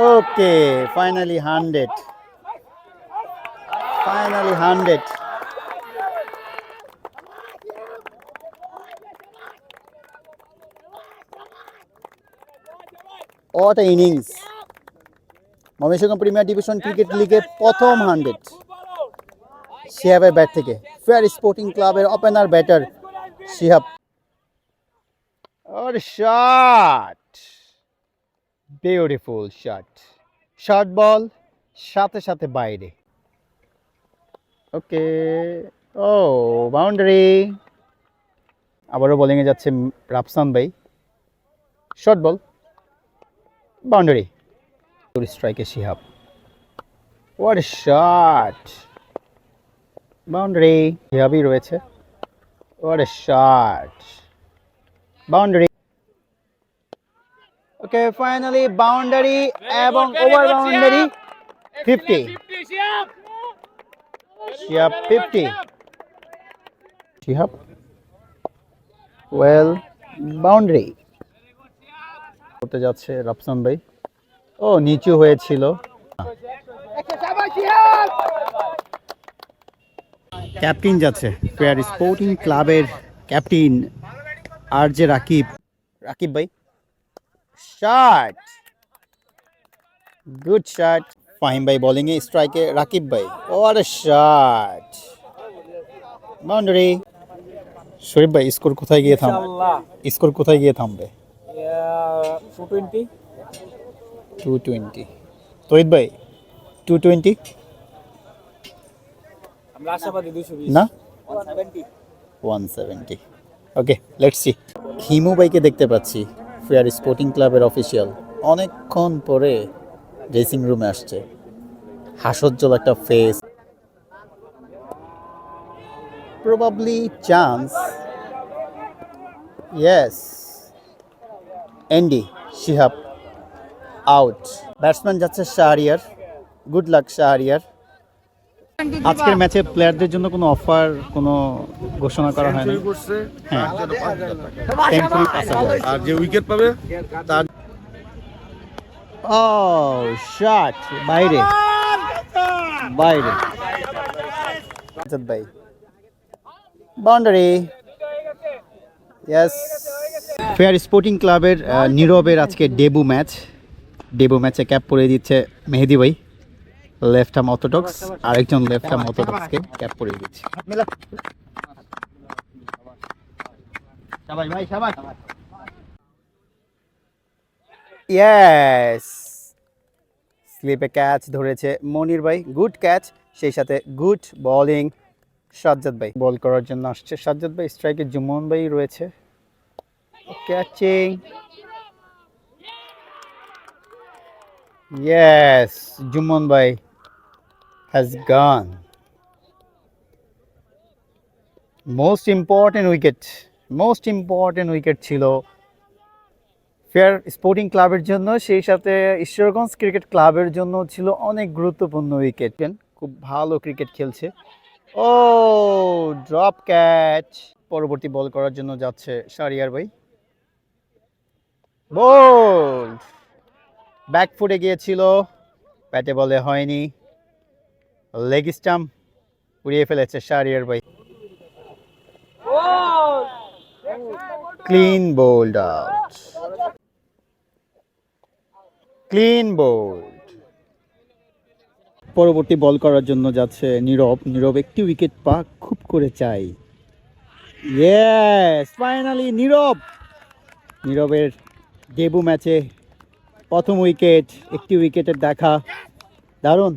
Okay, finally 100. Finally 100. What an innings. Mymensingh premier division cricket লিগের প্রথম 100 শিহাবের ব্যাট থেকে। ফেয়ার স্পোর্টিং ক্লাবের ওপেনার ব্যাটার শিহাব। और shot, beautiful shot, short ball সাথে সাথে বাইরে। ওকে, ও বাউন্ডারি। আবারও বোলিংয়ে যাচ্ছে রাফসান ভাই। Short ball, boundary. স্ট্রাইকে Shihab. What a shot, boundary. শিহাবই রয়েছে। What a shot, boundary. Okay, finally boundary এবং over boundary 50। Shihab 50। Shihab well, boundary করতে যাচ্ছে রাফসান ভাই। ও নিচু হয়েছিল। ক্যাপ্টেন যাচ্ছে ফেয়ার স্পোর্টিং ক্লাবের ক্যাপ্টেন আর জে রাকিব। রাকিব ভাই, শট, গুড শট। ফাহিম ভাই বোলিং এ, স্ট্রাইকে রাকিব ভাই। What a shot, boundary. Sharif ভাই, স্কোর কোথায় গিয়ে থামবে? 220। তহিদ ভাই 220 না 170। ওকে, লেটস সি। হিমু ভাইকে দেখতে পাচ্ছি, ফেয়ার স্পোর্টিং ক্লাবের অফিসিয়াল। অনেকক্ষণ পরে ড্রেসিং রুমে আসছে। হাস্যোজ্জ্বল একটা face. Probably chance. Yes, and Shihab out. Batsman যাচ্ছে শাহরিয়ার। Good luck Shahriar. আজকের ম্যাচে প্লেয়ারদের জন্য কোনো অফার, কোনো ঘোষণা করা হয়নি। হ্যাঁ, আর যে উইকেট পাবে তার ও শট, বাইরে বাইরে। ভাই, বাউন্ডারি। ইয়েস। ফেয়ার স্পোর্টিং ক্লাবের নীরবের আজকে ডেবু ম্যাচে ক্যাপ পরিয়ে দিচ্ছে মেহেদি ভাই। লেফট আর্ম অর্থোডক্স, আরেকজন লেফট আর্ম অর্থোডক্সকে ক্যাপ পরিয়ে দিচ্ছে। ইয়েস, স্লিপে ক্যাচ ধরেছে মনির ভাই। গুড ক্যাচ, সেই সাথে গুড বোলিং সাজ্জাদ ভাই। বল করার জন্য আসছে সাজ্জাদ ভাই। স্ট্রাইকে জুমন ভাই রয়েছে। ক্যাচিং, ইয়েস, জুমন ভাই has gone. Most important wicket ছিল ফেয়ার স্পোর্টিং ক্লাবের জন্য, সেই সাথে ঈশ্বরগঞ্জ ক্রিকেট ক্লাবের জন্য ছিল অনেক গুরুত্বপূর্ণ উইকেট। খুব ভালো ক্রিকেট খেলছে। ও ড্রপ ক্যাচ। পরবর্তী বল করার জন্য যাচ্ছে শাহরিয়ার ভাই। বল ব্যাক ফুটে গিয়েছিল, ব্যাটে বলে হয়নি। লেগ স্টাম্প উড়িয়ে ফেলেছে শাহরিয়ার ভাই। Clean bold out, clean bold. পরবর্তী বল করার জন্য যাচ্ছে নীরব একটি উইকেট পাক খুব করে চাই। ইয়েস, ফাইনালি নীরবের ডেবু ম্যাচে প্রথম উইকেট, একটি উইকেটের দেখা। দারুণ।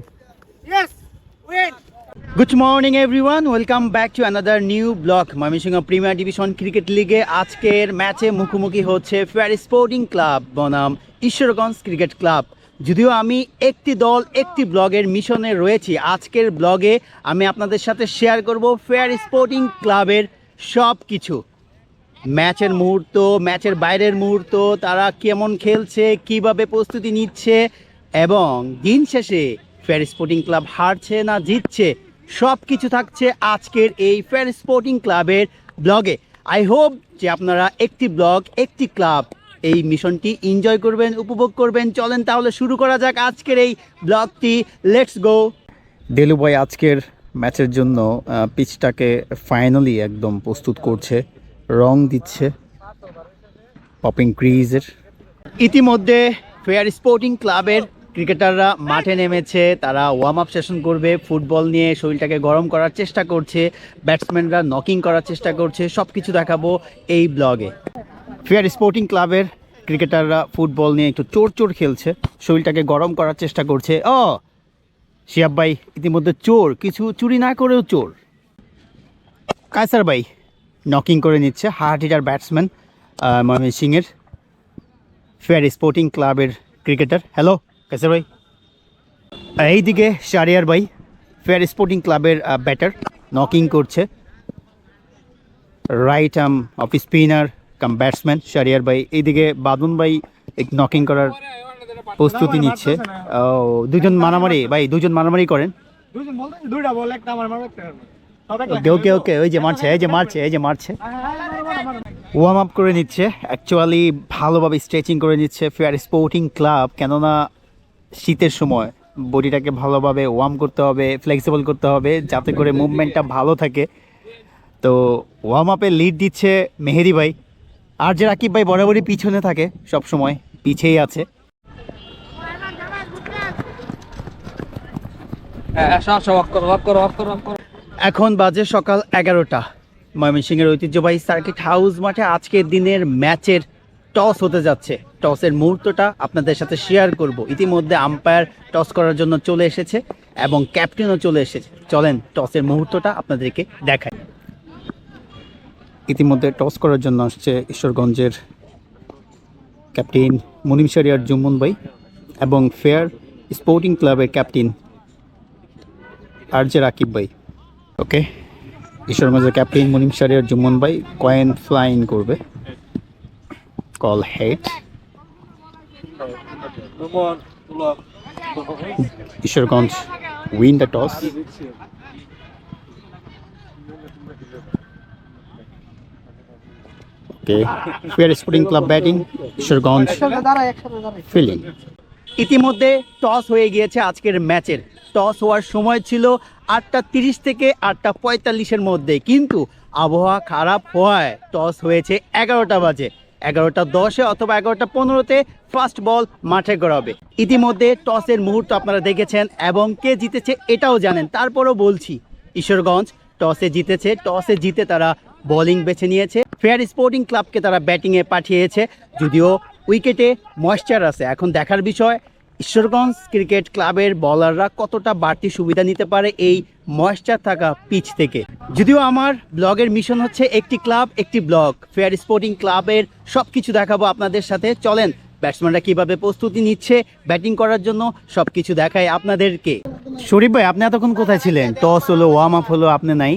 Good morning everyone, welcome back to another new blog. Mymensingh premier division cricket লিগে আজকের ম্যাচে মুখোমুখি হচ্ছে ফেয়ার স্পোর্টিং ক্লাব বনাম ঈশ্বরগঞ্জ ক্রিকেট ক্লাব। যদিও আমি একটি দল একটি ব্লগের মিশনে রয়েছি, আজকের ব্লগে আমি আপনাদের সাথে শেয়ার করব ফেয়ার স্পোর্টিং ক্লাবের সব কিছু। ম্যাচের মুহূর্ত, ম্যাচের বাইরের মুহূর্ত, তারা কেমন খেলছে, কিভাবে প্রস্তুতি নিচ্ছে, এবং দিন শেষে ফেয়ার স্পোর্টিং ক্লাব হারছে না জিতছে, সব কিছু থাকছে আজকের এই ফেয়ার স্পোর্টিং ক্লাবের ব্লগে। আই হোপ যে আপনারা একটি ব্লগ একটি ক্লাব এই মিশনটি এনজয় করবেন, উপভোগ করবেন। চলেন তাহলে শুরু করা যাক আজকের এই ব্লগটি। Let's go. দেলু ভাই আজকের ম্যাচের জন্য পিচটাকে ফাইনালি একদম প্রস্তুত করছে, রং দিচ্ছে পপিং ক্রিজের। ইতিমধ্যে ফেয়ার স্পোর্টিং ক্লাবের ক্রিকেটাররা মাঠে নেমেছে, তারা ওয়ার্ম আপ সেশন করবে, ফুটবল নিয়ে শরীরটাকে গরম করার চেষ্টা করছে, ব্যাটসম্যানরা নকিং করার চেষ্টা করছে, সব কিছু দেখাবো এই ব্লগে। ফেয়ার স্পোর্টিং ক্লাবের ক্রিকেটাররা ফুটবল নিয়ে একটু চোর চোর খেলছে, শরীরটাকে গরম করার চেষ্টা করছে। শিহাব ভাই ইতিমধ্যে চোর, কিছু চুরি না করেও চোর। কায়সার ভাই নকিং করে নিচ্ছে, হার্ড হিটার ব্যাটসম্যান ময়মনসিংহের ফেয়ার স্পোর্টিং ক্লাবের ক্রিকেটার। হ্যালো কায়সার ভাই। এইদিকে শারিয়ার ভাই ফেয়ার স্পোর্টিং ক্লাবের ব্যাটার, নকিং করছে। Right arm off spinner cum batsman Shariar ভাই। এইদিকে বাদুন ভাই নকিং করার প্রস্তুতি নিচ্ছে। দুজন মারামারি ভাই, দুজন মারামারি করেন। ওকে ওকে ওকে, ওই যে মারছে, এই যে মারছে, এই যে মারছে। ওয়ার্ম আপ করে নিচ্ছে, অ্যাকচুয়ালি ভালোভাবে স্ট্রেচিং করে নিচ্ছে ফেয়ার স্পোর্টিং ক্লাব, কেননা শীতের সময় বডিটাকে ভালোভাবে ওয়ার্ম করতে হবে, ফ্লেক্সিবল করতে হবে, যাতে করে মুভমেন্টটা ভালো থাকে। তো ওয়ার্ম আপে লিড দিচ্ছে মেহেদি ভাই, আর যে রাকিব ভাই বরাবরই পিছনে থাকে, সব সময় পিছেই আছে। এখন বাজে সকাল 11টা। ময়মনসিংহের ঐতিহ্যবাহী সার্কিট হাউস মাঠে আজকের দিনের ম্যাচের টস হতে যাচ্ছে। টসের মুহূর্তটা আপনাদের সাথে শেয়ার করব। ইতিমধ্যে আম্পায়ার টস করার জন্য চলে এসেছে এবং ক্যাপ্টেনও চলে এসেছে। চলেন টসের মুহূর্তটা আপনাদেরকে দেখাই। ইতিমধ্যে টস করার জন্য আসছে ঈশ্বরগঞ্জের ক্যাপ্টেন মুনিম শরিয়ার জুম্মন ভাই এবং ফেয়ার স্পোর্টিং ক্লাবের ক্যাপ্টেন আর যে রাকিব ভাই। ওকে, ঈশ্বরগঞ্জের ক্যাপ্টেন মুনিম শরিয়ার জুম্মন ভাই কয়েন ফ্লাইং করবে, call head. Ishwarganj win the toss. Okay, fair sporting club batting, Ishwarganj fielding. ইতিমধ্যে টস হয়ে গিয়েছে আজকের ম্যাচের। টস হওয়ার সময় ছিল 8:30 থেকে 8:45-এর মধ্যে, কিন্তু আবহাওয়া খারাপ হওয়ায় টস হয়েছে 11টা বাজে। 11:10-এ অথবা 11:15-তে ফার্স্ট বল মাঠে গড়াবে। ইতিমধ্যে টসের মুহূর্ত আপনারা দেখেছেন এবং কে জিতেছে এটাও জানেন, তারপরও বলছি ঈশ্বরগঞ্জ টসে জিতেছে। টসে জিতে তারা বোলিং বেছে নিয়েছে, ফেয়ার স্পোর্টিং ক্লাবকে তারা ব্যাটিংয়ে পাঠিয়েছে। যদিও উইকেটে ময়েশ্চার আছে, এখন দেখার বিষয় ঈশ্বরগঞ্জ ক্রিকেট ক্লাবের বলাররা কতটা বাড়তি সুবিধা নিতে পারে এই ময়েশ্চার থাকা পিচ থেকে। যদিও আমার ব্লগের মিশন হচ্ছে একটি ক্লাব একটি ব্লগ, ফেয়ার স্পোর্টিং ক্লাবের সব কিছু দেখাবো আপনাদের সাথে। চলেন ব্যাটসম্যানরা কীভাবে প্রস্তুতি নিচ্ছে ব্যাটিং করার জন্য সব কিছু দেখায় আপনাদেরকে। শরীফ ভাই, আপনি এতক্ষণ কোথায় ছিলেন? টস হলো, ওয়ার্ম আপ হলো, আপনি নাই?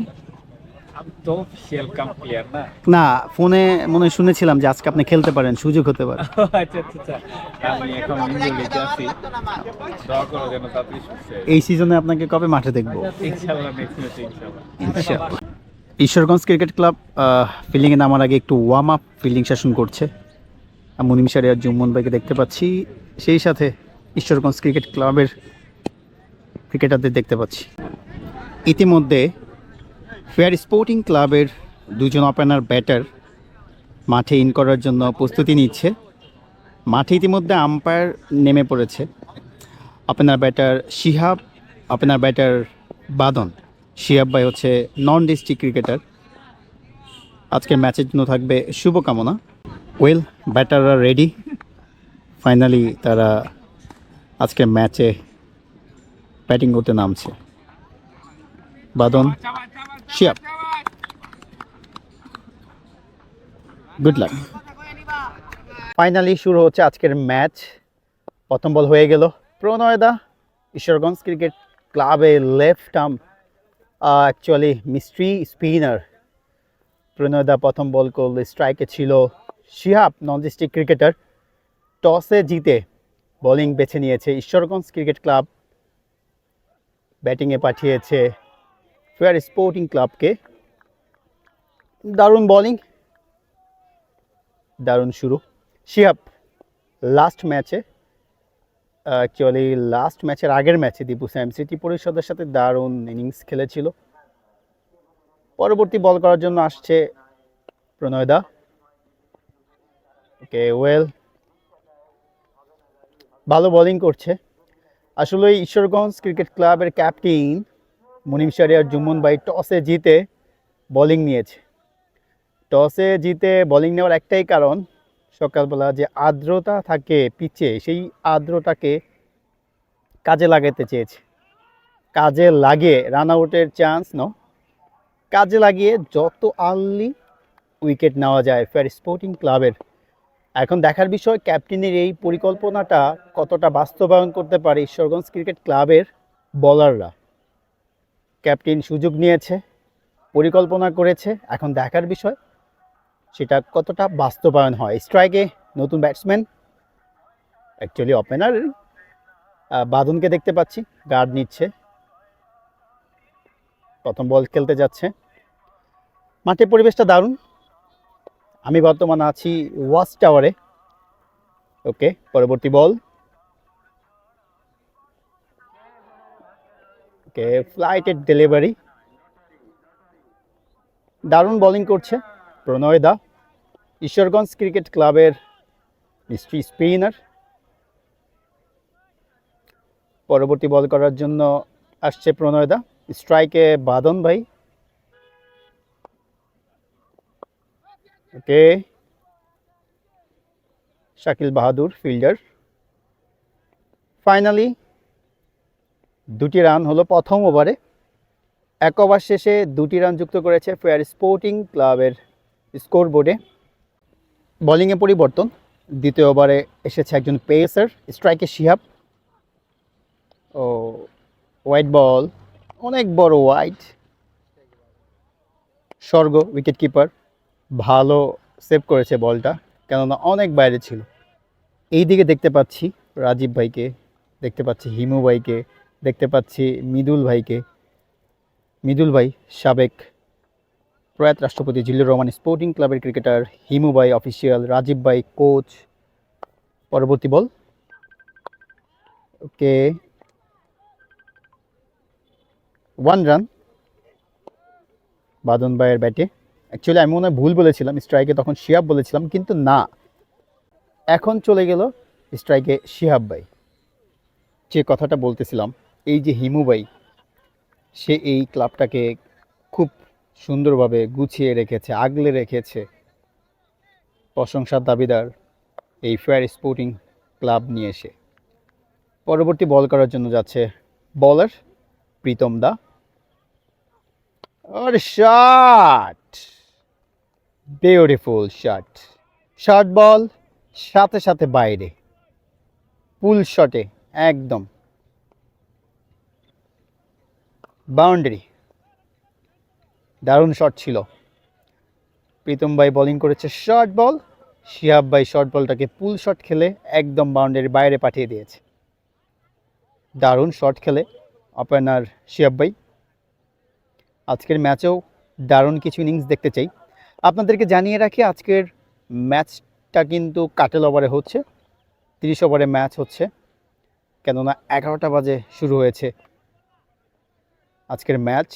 না, ফোনে মনে হয় শুনেছিলাম যে আজকে আপনি খেলতে পারেন, সুযোগ হতে পারে। এই সিজনে আপনাকে কবে মাঠে দেখবো? ইনশাআল্লাহ। ঈশ্বরগঞ্জ ক্রিকেট ক্লাব ফিল্ডিংয়ে নামার আগে একটু ওয়ার্ম আপ ফিল্ডিং সেশন করছে। মুনিম শরিয়ার জুম্মন ভাইকে দেখতে পাচ্ছি, সেই সাথে ঈশ্বরগঞ্জ ক্রিকেট ক্লাবের ক্রিকেটারদের দেখতে পাচ্ছি। ইতিমধ্যে ফেয়ার স্পোর্টিং ক্লাবের দুজন ওপেনার ব্যাটার মাঠে ইন করার জন্য প্রস্তুতি নিচ্ছে। মাঠে ইতিমধ্যে আম্পায়ার নেমে পড়েছে। Opener batter Shihab, opener batter বাদন। শিহাব ভাই হচ্ছে নন ডিস্ট্রিক্ট ক্রিকেটার। আজকের ম্যাচের জন্য থাকবে শুভকামনা। ওয়েল, ব্যাটাররা রেডি, ফাইনালি তারা আজকের ম্যাচে ব্যাটিং করতে নামছে। বাদন, শিহাব, গুড লাক। ফাইনালি শুরু হচ্ছে আজকের ম্যাচ। প্রথম বল হয়ে গেল। প্রণয় দা ঈশ্বরগঞ্জ ক্রিকেট ক্লাবে left arm actually mystery spinner. Pronoy দা প্রথম বল করলে স্ট্রাইকে ছিল। শিহাব নন ডিস্ট্রিক্ট ক্রিকেটার, টসে জিতে বোলিং বেছে নিয়েছে। ঈশ্বরগঞ্জ ক্রিকেট ক্লাব ব্যাটিংয়ে পাঠিয়েছে ফেয়ার স্পোর্টিং ক্লাবকে। দারুণ বোলিং, দারুণ শুরু। শিহাব লাস্ট ম্যাচে অ্যাকচুয়ালি লাস্ট ম্যাচের আগের ম্যাচে দীপু স্যাম সিটি পরিষদের সাথে দারুণ ইনিংস খেলেছিল। পরবর্তী বল করার জন্য আসছে প্রণয় দা। ওকে ওয়েল, ভালো বোলিং করছে। আসলে ঈশ্বরগঞ্জ ক্রিকেট ক্লাবের ক্যাপ্টেন মুনিম শাহরিয়ার জুম্মন ভাই টসে জিতে বোলিং নিয়েছে। টসে জিতে বোলিং নেওয়ার একটাই কারণ, সকালবেলা যে আর্দ্রতা থাকে পিচে সেই আর্দ্রতাকে কাজে লাগাতে চেয়েছে। কাজে লাগিয়ে রান আউটের চান্স কাজে লাগিয়ে যত আর্লি উইকেট নেওয়া যায় ফেয়ার স্পোর্টিং ক্লাবের। এখন দেখার বিষয় ক্যাপ্টেনের এই পরিকল্পনাটা কতটা বাস্তবায়ন করতে পারে ঈশ্বরগঞ্জ ক্রিকেট ক্লাবের বোলাররা। ক্যাপ্টেন সুযোগ নিয়েছে, পরিকল্পনা করেছে, এখন দেখার বিষয় সেটা কতটা বাস্তবায়ন হয়। স্ট্রাইকে নতুন ব্যাটসম্যান, অ্যাকচুয়ালি ওপেনার বাদনকে দেখতে পাচ্ছি, গার্ড নিচ্ছে, প্রথম বল খেলতে যাচ্ছে। মাঠের পরিবেশটা দারুণ। আমি বর্তমানে আছি ওয়াচ টাওয়ারে। ওকে, পরবর্তী বল। ওকে, ফ্লাইটের ডেলিভারি, দারুণ বোলিং করছে প্রণয় দা, ঈশ্বরগঞ্জ ক্রিকেট ক্লাবের মিস্ট্রি স্পিনার। পরবর্তী বল করার জন্য আসছে প্রণয় দা। স্ট্রাইকে বাদন ভাই। ওকে, শাকিল বাহাদুর ফিল্ডার। ফাইনালি 2টি রান হলো প্রথম ওভারে। এক ওভার শেষে 2টি রান যুক্ত করেছে ফেয়ার স্পোর্টিং ক্লাবের স্কোর বোর্ডে। বোলিংয়ে পরিবর্তন, দ্বিতীয় ওভারে এসেছে একজন পেসার। স্ট্রাইকে শিহাব। ও হোয়াইট বল, অনেক বড় হোয়াইট। স্বর্গ উইকেট কিপার ভালো সেভ করেছে বলটা, কেননা অনেক বাইরে ছিল। এই দিকে দেখতে পাচ্ছি রাজীব ভাইকে, দেখতে পাচ্ছি হিমু ভাইকে, দেখতে পাচ্ছি মৃদুল ভাইকে। মৃদুল ভাই সাবেক প্রয়াত রাষ্ট্রপতি জিল্লুর রহমান স্পোর্টিং ক্লাবের ক্রিকেটার, হিমু ভাই অফিসিয়াল, রাজীব ভাই কোচ। পরবর্তী বল। ওকে, 1 রান বাদন ভাইয়ের ব্যাটে। অ্যাকচুয়ালি আমি মনে হয় ভুল বলেছিলাম, স্ট্রাইকে তখন শিহাব বলেছিলাম, কিন্তু না, এখন চলে গেল স্ট্রাইকে শিহাব ভাই। যে কথাটা বলতেছিলাম, এই যে হিমু ভাই, সে এই ক্লাবটাকে খুব সুন্দরভাবে গুছিয়ে রেখেছে, আগলে রেখেছে। প্রশংসার দাবিদার এই ফেয়ার স্পোর্টিং ক্লাব নিয়ে এসে। পরবর্তী বল করার জন্য যাচ্ছে বলার প্রীতম দা। আর shot, beautiful shot. Short ball, সাথে সাথে বাইরে, পুল শটে একদম বাউন্ডারি। দারুণ শট ছিল। প্রীতম ভাই বোলিং করেছে শর্ট বল, শিহাব ভাই শর্ট বলটাকে পুল শট খেলে একদম বাউন্ডারির বাইরে পাঠিয়ে দিয়েছে। দারুণ শট খেলে ওপেনার শিহাব ভাই। আজকের ম্যাচেও দারুণ কিছু ইনিংস দেখতে চাই। আপনাদেরকে জানিয়ে রাখি, আজকের ম্যাচটা কিন্তু কাটেল ওভারে হচ্ছে, 30 ওভারে ম্যাচ হচ্ছে, কেননা 11টা বাজে শুরু হয়েছে আজকের ম্যাচ।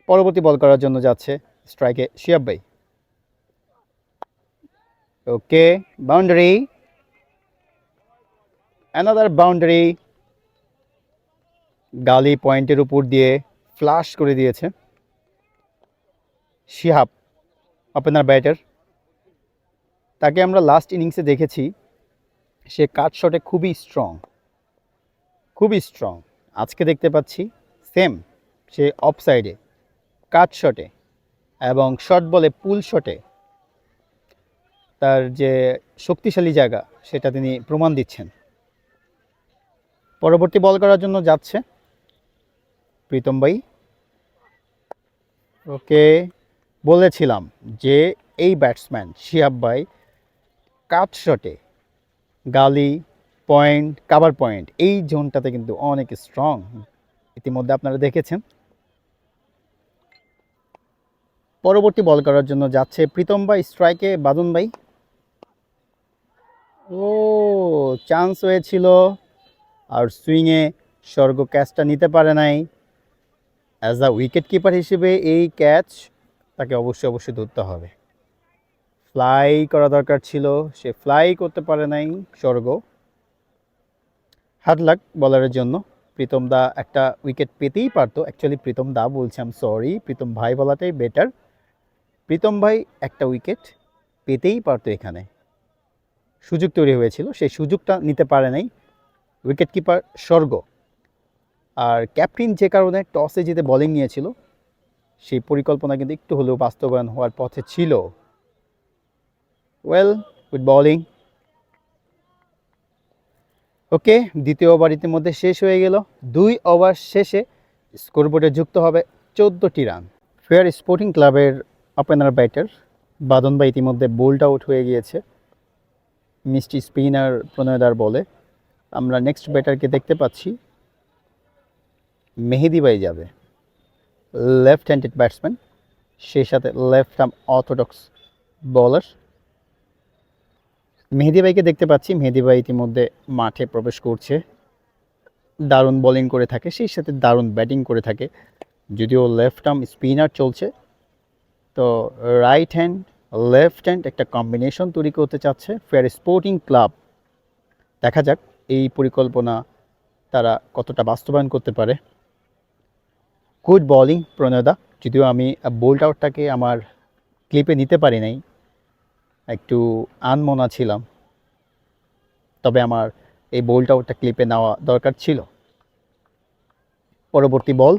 পরবর্তী বল করার জন্য যাচ্ছে স্ট্রাইকে শিহাব ভাই। ওকে, বাউন্ডারি, অ্যানাদার বাউন্ডারি। গালি পয়েন্টের উপর দিয়ে ফ্লাশ করে দিয়েছে শিহাব, ওপেনার ব্যাটার। তাকে আমরা লাস্ট ইনিংসে দেখেছি, সে কাট শটে খুবই স্ট্রং, খুবই স্ট্রং। আজকে দেখতে পাচ্ছি সেম, সে অফ সাইডে, কাট শটে এবং শর্ট বলে পুল শটে তার যে শক্তিশালী জায়গা সেটা তিনি প্রমাণ দিচ্ছেন। পরবর্তী বল করার জন্য যাচ্ছে প্রীতম ভাই। ওকে, বলেছিলাম যে এই ব্যাটসম্যান শিহাব ভাই কাট শটে, গালি পয়েন্ট, কাভার পয়েন্ট, এই জোনটাতে কিন্তু অনেক স্ট্রং, ইতিমধ্যে আপনারা দেখেছেন। পরবর্তী বল করার জন্য যাচ্ছে প্রীতম ভাই। স্ট্রাইকে বাদন ভাই। ও, চান্স হয়েছিল আর সুইংয়ে স্বর্গ ক্যাচটা নিতে পারে নাই। অ্যাজ আ উইকেট কিপার হিসেবে এই ক্যাচ তাকে অবশ্যই ধরতে হবে। ফ্লাই করা দরকার ছিল, সে ফ্লাই করতে পারে নাই স্বর্গ। হার্ড লাক বলারের জন্য। প্রীতম দা একটা উইকেট পেতেই পারতো, অ্যাকচুয়ালি প্রীতম দা বলছিলাম, সরি, প্রীতম ভাই বলাটাই বেটার। প্রীতম ভাই একটা উইকেট পেতেই পারতো, এখানে সুযোগ তৈরি হয়েছিল, সেই সুযোগটা নিতে পারে নাই উইকেট কিপার স্বর্গ। আর ক্যাপ্টেন যে কারণে টসে জিতে বোলিং নিয়েছিল, সেই পরিকল্পনা কিন্তু একটু হলেও বাস্তবায়ন হওয়ার পথে ছিল। Well, good bowling. ওকে, দ্বিতীয় ওভার ইতিমধ্যে শেষ হয়ে গেল। 2 ওভার শেষে স্কোরবোর্ডে যুক্ত হবে 14টি রান। ফেয়ার স্পোর্টিং ক্লাবের ওপেনার ব্যাটার বাদন ভাই ইতিমধ্যে বোল্ড আউট হয়ে গিয়েছে মিষ্টি স্পিনার প্রণয়দার বলে। আমরা নেক্সট ব্যাটারকে দেখতে পাচ্ছি, মেহেদি ভাই যাবে, লেফট হ্যান্ডেড ব্যাটসম্যান, সেই সাথে লেফট আর্ম অর্থোডক্স বোলার। মেহেদি ভাইকে দেখতে পাচ্ছি, মেহেদি ভাই ইতিমধ্যে মাঠে প্রবেশ করছে। দারুণ বোলিং করে থাকে, সেই সাথে দারুণ ব্যাটিং করে থাকে। যদিও লেফট আর্ম স্পিনার চলছে, তো রাইট হ্যান্ড লেফট হ্যান্ড একটা কম্বিনেশন তৈরি করতে চাচ্ছে ফেয়ার স্পোর্টিং ক্লাব। দেখা যাক এই পরিকল্পনা তারা কতটা বাস্তবায়ন করতে পারে। গুড বোলিং প্রণয়দা, যদিও আমি বোল্ড আউটটাকে আমার ক্লিপে নিতে পারি নাই, একটু আনমনা ছিলাম, তবে আমার এই বোল্ড আউটটা ক্লিপে নেওয়া দরকার ছিল। পরবর্তী বল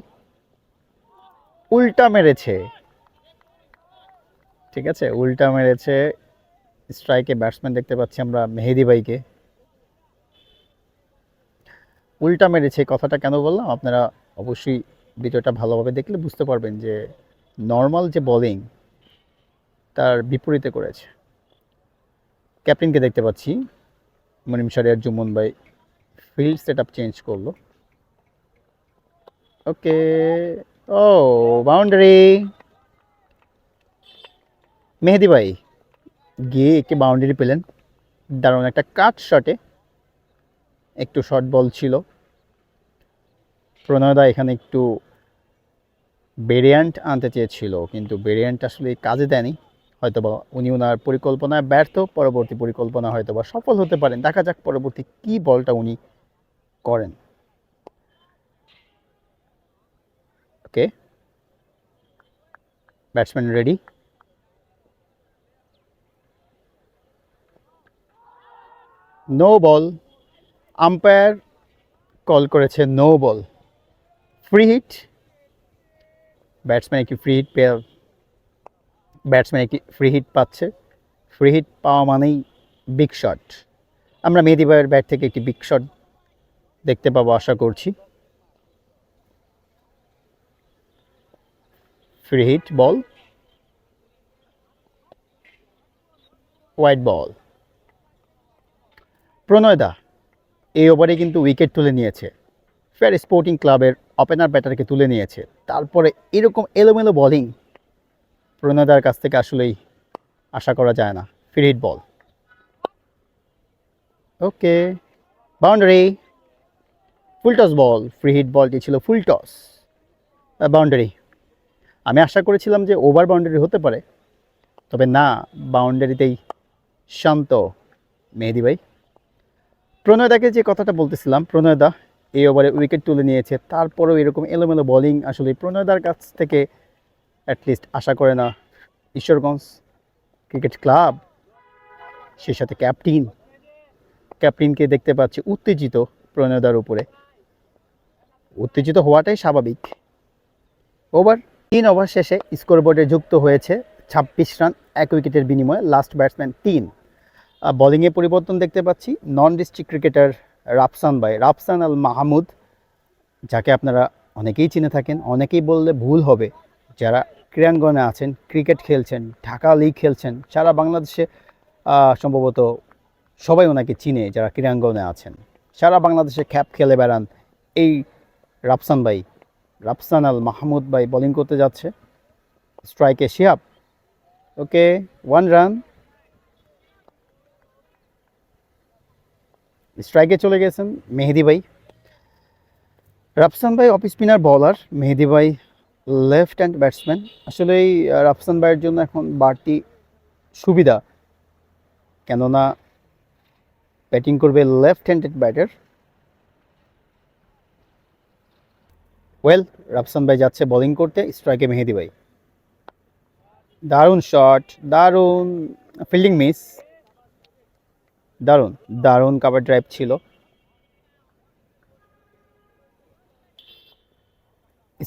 উল্টা মেরেছে, ঠিক আছে, উল্টা মেরেছে। স্ট্রাইকে ব্যাটসম্যান দেখতে পাচ্ছি আমরা মেহেদি ভাইকে। উল্টা মেরেছে কথাটা কেন বললাম, আপনারা অবশ্যই ভিডিওটা ভালোভাবে দেখলে বুঝতে পারবেন যে নর্মাল যে বোলিং তার বিপরীতে করেছে। ক্যাপ্টেনকে দেখতে পাচ্ছি মনিম শারিয়ার জুমন ভাই ফিল্ড সেট আপ চেঞ্জ করলো। ওকে, ও বাউন্ডারি। মেহেদি ভাই গিয়ে একটি বাউন্ডারি পেলেন, দারুণ একটা কাট শটে। একটু শর্ট বল ছিল, প্রণয়দা এখানে একটু ভেরিয়ান্ট আনতে চেয়েছিল, কিন্তু ভেরিয়ান্ট আসলে কাজে দেয়নি। হয়তোবা উনি ওনার পরিকল্পনায় ব্যর্থ, পরবর্তী পরিকল্পনা হয়তোবা সফল হতে পারেন। দেখা যাক পরবর্তী কি বলটা উনি করেন। Okay, batsman ready. No ball, umpire call করেছে no ball, free hit. Batsman একটি ফ্রি হিট ফ্রি হিট পাচ্ছে। ফ্রি হিট পাওয়া মানেই বিগ শট। আমরা মেহেদি ভাইয়ের ব্যাট থেকে একটি বিগ শট দেখতে পাবো আশা করছি। ফ্রি হিট বল, হোয়াইট বল। প্রণয়দা এই ওভারে কিন্তু উইকেট তুলে নিয়েছে, ফেয়ার স্পোর্টিং ক্লাবের ওপেনার ব্যাটারকে তুলে নিয়েছে। তারপরে এরকম এলোমেলো বোলিং প্রণয়দার কাছ থেকে আসলেই আশা করা যায় না। ফ্রি হিট বল, ওকে, বাউন্ডারি। ফুল টস বল, ফ্রি হিট বলটি ছিল ফুল টস, বাউন্ডারি। আমি আশা করেছিলাম যে ওভার বাউন্ডারি হতে পারে, তবে না, বাউন্ডারিতেই শান্ত মেহেদি ভাই। প্রণয়দাকে যে কথাটা বলতেছিলাম, প্রণয়দা এই ওভারে উইকেট তুলে নিয়েছে, তারপরেও এরকম এলোমেলো বোলিং আসলে প্রণয়দার কাছ থেকে অ্যাটলিস্ট আশা করে না ঈশ্বরগঞ্জ ক্রিকেট ক্লাব। সেই সাথে ক্যাপ্টেনকে দেখতে পাচ্ছি উত্তেজিত প্রণয়দার উপরে। উত্তেজিত হওয়াটাই স্বাভাবিক। 3 ওভার শেষে স্কোরবোর্ডে যুক্ত হয়েছে 26 রান 1 উইকেটের বিনিময়ে। Last batsman 3। বোলিংয়ে পরিবর্তন দেখতে পাচ্ছি, নন ডিস্ট্রিক্ট ক্রিকেটার রাফসান আল মাহমুদ, যাকে আপনারা অনেকেই চিনে থাকেন, অনেকেই বললে ভুল হবে, যারা ক্রীড়াঙ্গনে আছেন, ক্রিকেট খেলছেন, ঢাকা লিগ খেলছেন, সারা বাংলাদেশে সম্ভবত সবাই ওনাকে চিনে, যারা ক্রীড়াঙ্গনে আছেন, সারা বাংলাদেশে খ্যাপ খেলে বেড়ান এই রাফসান আল মাহমুদ ভাই বোলিং করতে যাচ্ছে। স্ট্রাইকে শিহাব, ওকে, 1 রান। স্ট্রাইকে চলে গেছেন মেহেদি ভাই। রাফসান ভাই অফ স্পিনার বলার, মেহেদি ভাই লেফট হ্যান্ড ব্যাটসম্যান। আসলে এই রাফসান ভাইয়ের জন্য এখন বাড়তি সুবিধা, কেননা ব্যাটিং করবে left handed batter. Well, Rafsan ভাই যাচ্ছে বোলিং করতে, স্ট্রাইকে মেহেদি ভাই। দারুণ শট, দারুণ ফিল্ডিং মিস, দারুণ দারুণ কাভার ড্রাইভ ছিল।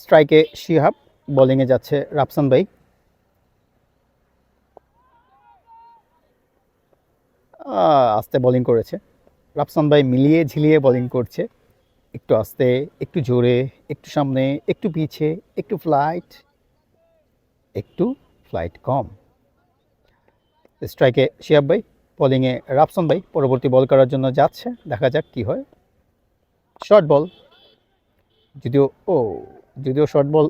স্ট্রাইকে শিহাব, বোলিংয়ে যাচ্ছে রাফসান ভাই। আস্তে বোলিং করেছে রাফসান ভাই, মিলিয়ে ঝিলিয়ে বোলিং করছে, একটু আস্তে, একটু জোরে, একটু সামনে, একটু পিছে, একটু ফ্লাইট, একটু ফ্লাইট কম। স্ট্রাইকে শিহাব ভাই, বোলিংয়ে রাফসান ভাই। পরবর্তী বল করার জন্য যাচ্ছে, দেখা যাক কি হয়। শর্ট বল, যদিও যদিও শর্ট বল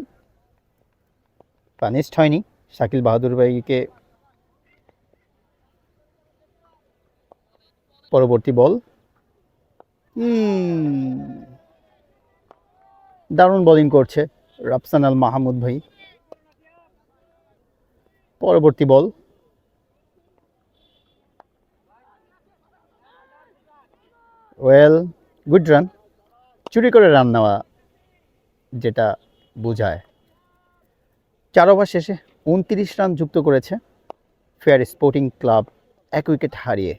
পানিশড হয়নি। শাকিল বাহাদুর ভাইকে পরবর্তী বল, দারুণ বোলিং করছে রাফসান আল মাহমুদ ভাই। পরবর্তী বল, ওয়েল, গুড রান। চুরি করে রান নেওয়া যেটা বোঝায়। 4 ওভার শেষে 29 রান যুক্ত করেছে ফেয়ার স্পোর্টিং ক্লাব 1 উইকেট হারিয়ে।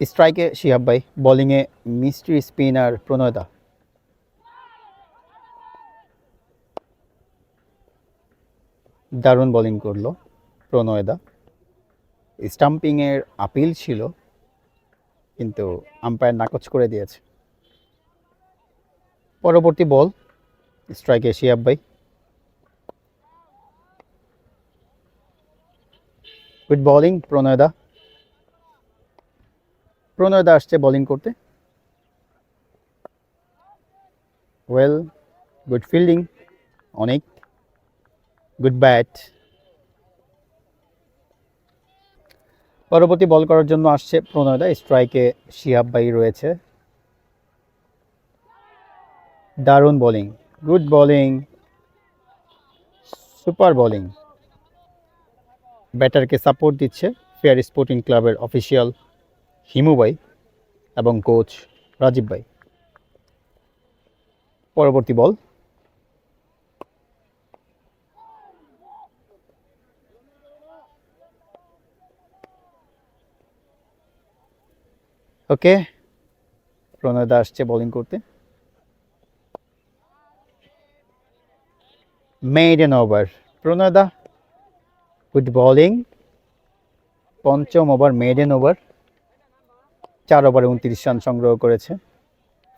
স্ট্রাইকে শিহাব ভাই, বোলিংয়ে মিস্ট্রি স্পিনার প্রণয় দা। দারুণ বোলিং করলো প্রণয় দা। স্টাম্পিংয়ের আপিল ছিল, কিন্তু আম্পায়ার নাকচ করে দিয়েছে। পরবর্তী বল, স্ট্রাইকে শিহাব ভাই। গুড বোলিং প্রণয় দা। প্রণয় দা আসছে বোলিং করতে। ওয়েল, গুড ফিল্ডিং, অনেক গুড ব্যাট। পরবর্তী বল করার জন্য আসছে প্রণয় দা। স্ট্রাইকে শিহাব ভাই রয়েছে। দারুণ bowling, good bowling, super bowling. ব্যাটারকে সাপোর্ট দিচ্ছে ফেয়ার স্পোর্টিং ক্লাবের অফিসিয়াল হিমু ভাই এবং কোচ রাজীব ভাই। পরবর্তী বল, ওকে, প্রণয় দা আসছে বোলিং করতে। মেইডেন ওভার, প্রণয় দা, গুড বোলিং। পঞ্চম ওভার মেইডেন ওভার। 4 ওভারে 29 রান সংগ্রহ করেছে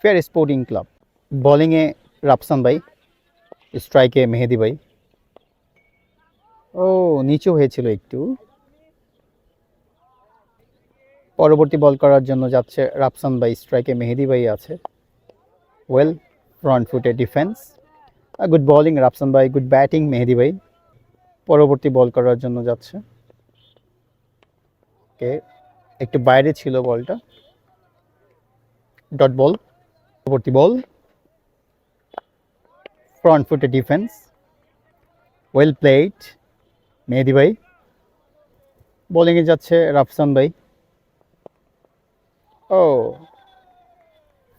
ফেয়ার স্পোর্টিং ক্লাব। বোলিংয়ে রাফসান ভাই, স্ট্রাইকে মেহেদি ভাই। নিচু হয়েছিল একটু। পরবর্তী বল করার জন্য যাচ্ছে রাফসান ভাই, স্ট্রাইকে মেহেদি ভাই আছে। ওয়েল, ফ্রন্ট ফুটে ডিফেন্স, গুড বোলিং রাফসান ভাই, গুড ব্যাটিং মেহেদি ভাই। পরবর্তী বল করার জন্য যাচ্ছে, ওকে, একটু বাইরে ছিল বলটা, ডট বল। পরবর্তী বল, ফ্রন্ট ফুটে ডিফেন্স, ওয়েল প্লেড মেহেদি ভাই। বোলিংয়ে যাচ্ছে রাফসান ভাই।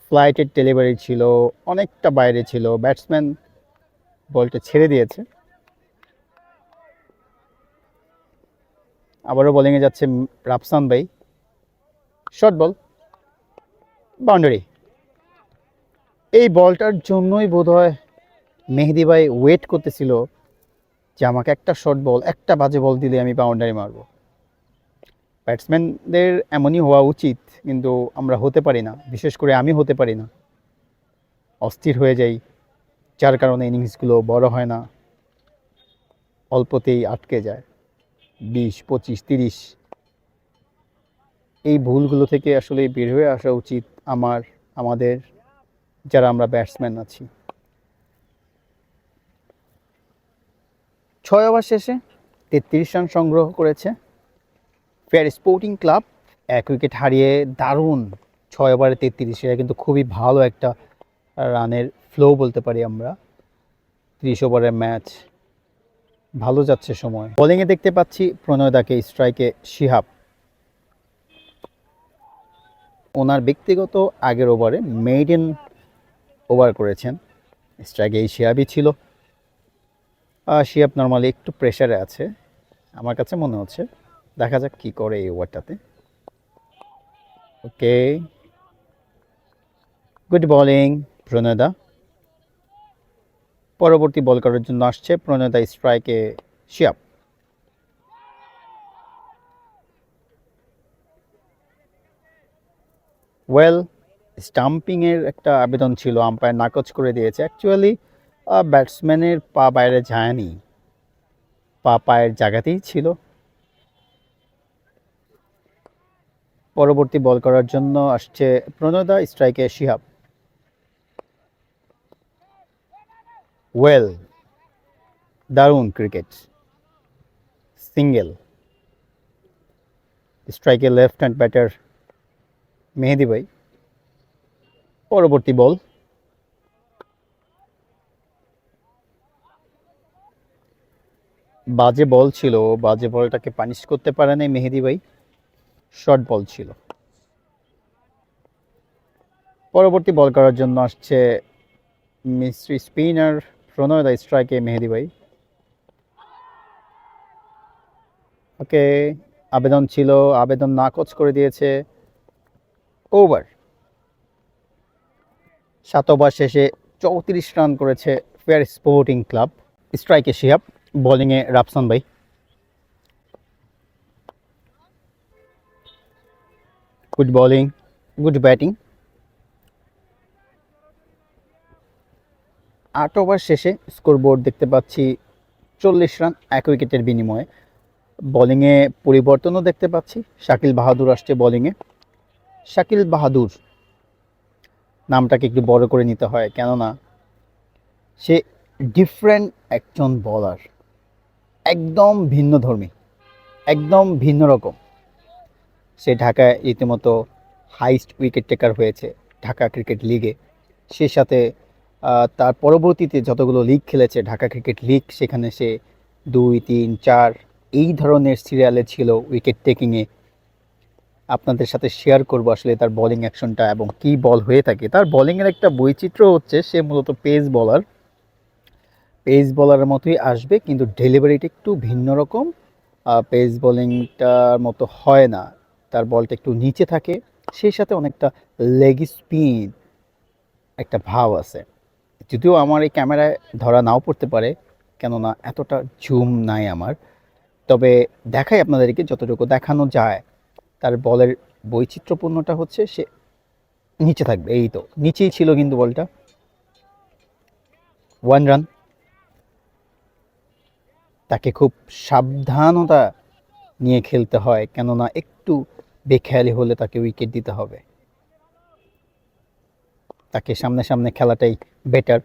ফ্লাইটের ডেলিভারি ছিল, অনেকটা বাইরে ছিল, ব্যাটসম্যান বলটা ছেড়ে দিয়েছে। আবারও বোলিংয়ে যাচ্ছে রাফসান ভাই। Short ball, boundary. এই বলটার জন্যই বোধহয় মেহেদি ভাই ওয়েট করতেছিল যে আমাকে একটা শর্ট বল, একটা বাজে বল দিলে আমি বাউন্ডারি মারব। ব্যাটসম্যানদের এমনই হওয়া উচিত, কিন্তু আমরা হতে পারি না, বিশেষ করে আমি হতে পারি না। অস্থির হয়ে যাই, যার কারণে ইনিংসগুলো বড় হয় না, অল্পতেই আটকে যায়। 20, 25, 30। এই ভুলগুলো থেকে আসলে বের হয়ে আসা উচিত আমাদের, যারা আমরা ব্যাটসম্যান আছি। 6 ওভার শেষে 33 রান সংগ্রহ করেছে ফেয়ার স্পোর্টিং ক্লাব 1 উইকেট হারিয়ে। দারুণ 6 ওভারে 33, এটা কিন্তু খুবই ভালো একটা রানের ফ্লো বলতে পারি আমরা। 30 ওভারের ম্যাচ, ভালো যাচ্ছে সময়। বোলিংয়ে দেখতে পাচ্ছি প্রণয় দাকে, স্ট্রাইকে শিহাব। ওনার ব্যক্তিগত আগের ওভারে মেইডেন ওভার করেছেন, স্ট্রাইকে এই শিহাবই ছিল। শিহাব নর্মালি একটু প্রেশারে আছে আমার কাছে মনে হচ্ছে, দেখা যাক কি করে এই ওভারটাতে। ওকে, গুড বোলিং প্রণয় দা। পরবর্তী বল করার জন্য আসছে প্রণয় দা, স্ট্রাইকে শিহাব। ওয়েল, স্টাম্পিংয়ের একটা আবেদন ছিল, আম্পায়ার নাকচ করে দিয়েছে। অ্যাকচুয়ালি ব্যাটসম্যানের পা বাইরে যায়নি, পা পায়ের জায়গাতেই ছিল। পরবর্তী বল করার জন্য আসছে প্রণয় দা, স্ট্রাইকে শিহাব। ওয়েল, দারুণ ক্রিকেট, সিঙ্গেল। স্ট্রাইকে লেফট হ্যান্ড ব্যাটার মেহেদি ভাই। পরবর্তী বল, বাজে বল ছিল, বাজে বলটাকে পানিশ করতে পারে নাই মেহেদি ভাই, শর্ট বল ছিল। পরবর্তী বল করার জন্য আসছে মিস্ট্রি স্পিনার প্রণয় দা, স্ট্রাইকে মেহেদি ভাই। ওকে, আবেদন ছিল, আবেদন নাকচ করে দিয়েছে। ওভার, 7 ওভার শেষে 34 রান করেছে ফেয়ার স্পোর্টিং ক্লাব। স্ট্রাইকে শিহাব, বোলিংয়ে রাফসান ভাই। Good bowling, good batting. 8 over শেষে স্কোরবোর্ড দেখতে পাচ্ছি 40 রান 1 উইকেটের বিনিময়ে। বোলিংয়ে পরিবর্তনও দেখতে পাচ্ছি, শাকিল বাহাদুর আসছে বোলিংয়ে। শাকিল বাহাদুর নামটাকে একটু বড় করে নিতে হয়, কেননা সে ডিফারেন্ট একজন বলার, একদম ভিন্নধর্মী, একদম ভিন্ন রকম। সে ঢাকায় রীতিমতো হাইস্ট উইকেট টেকার হয়েছে ঢাকা ক্রিকেট লিগে। সে সাথে তার পরবর্তীতে যতগুলো লিগ খেলেছে, ঢাকা ক্রিকেট লিগ, সেখানে সে 2, 3, 4 এই ধরনের সিরিয়ালে ছিল উইকেট টেকিংয়ে। আপনাদের সাথে শেয়ার করব আসলে তার বোলিং অ্যাকশনটা এবং কি বল হয়ে থাকে। তার বোলিংয়ের একটা বৈচিত্র্য হচ্ছে, সে মূলত পেস বলার, পেস বলারের মতোই আসবে, কিন্তু ডেলিভারিটা একটু ভিন্ন রকম। পেস বোলিংটার মতো হয় না, তার বলটা একটু নিচে থাকে, সেই সাথে অনেকটা লেগ স্পিন একটা ভাব আছে। যদিও আমার এই ক্যামেরায় ধরা নাও পড়তে পারে, কেননা এতটা জুম নাই আমার, তবে দেখাই আপনাদেরকে যতটুকু দেখানো যায়। তার বলের বৈচিত্র্যপূর্ণটা হচ্ছে সে নিচে থাকবে, এই তো নিচেই ছিল কিন্তু বলটা। 1 রান। তাকে খুব সাবধানতা নিয়ে খেলতে হয়, কেননা একটু বেখেয়ালি হলে তাকে উইকেট দিতে হবে। তাকে সামনে সামনে খেলাটাই বেটার।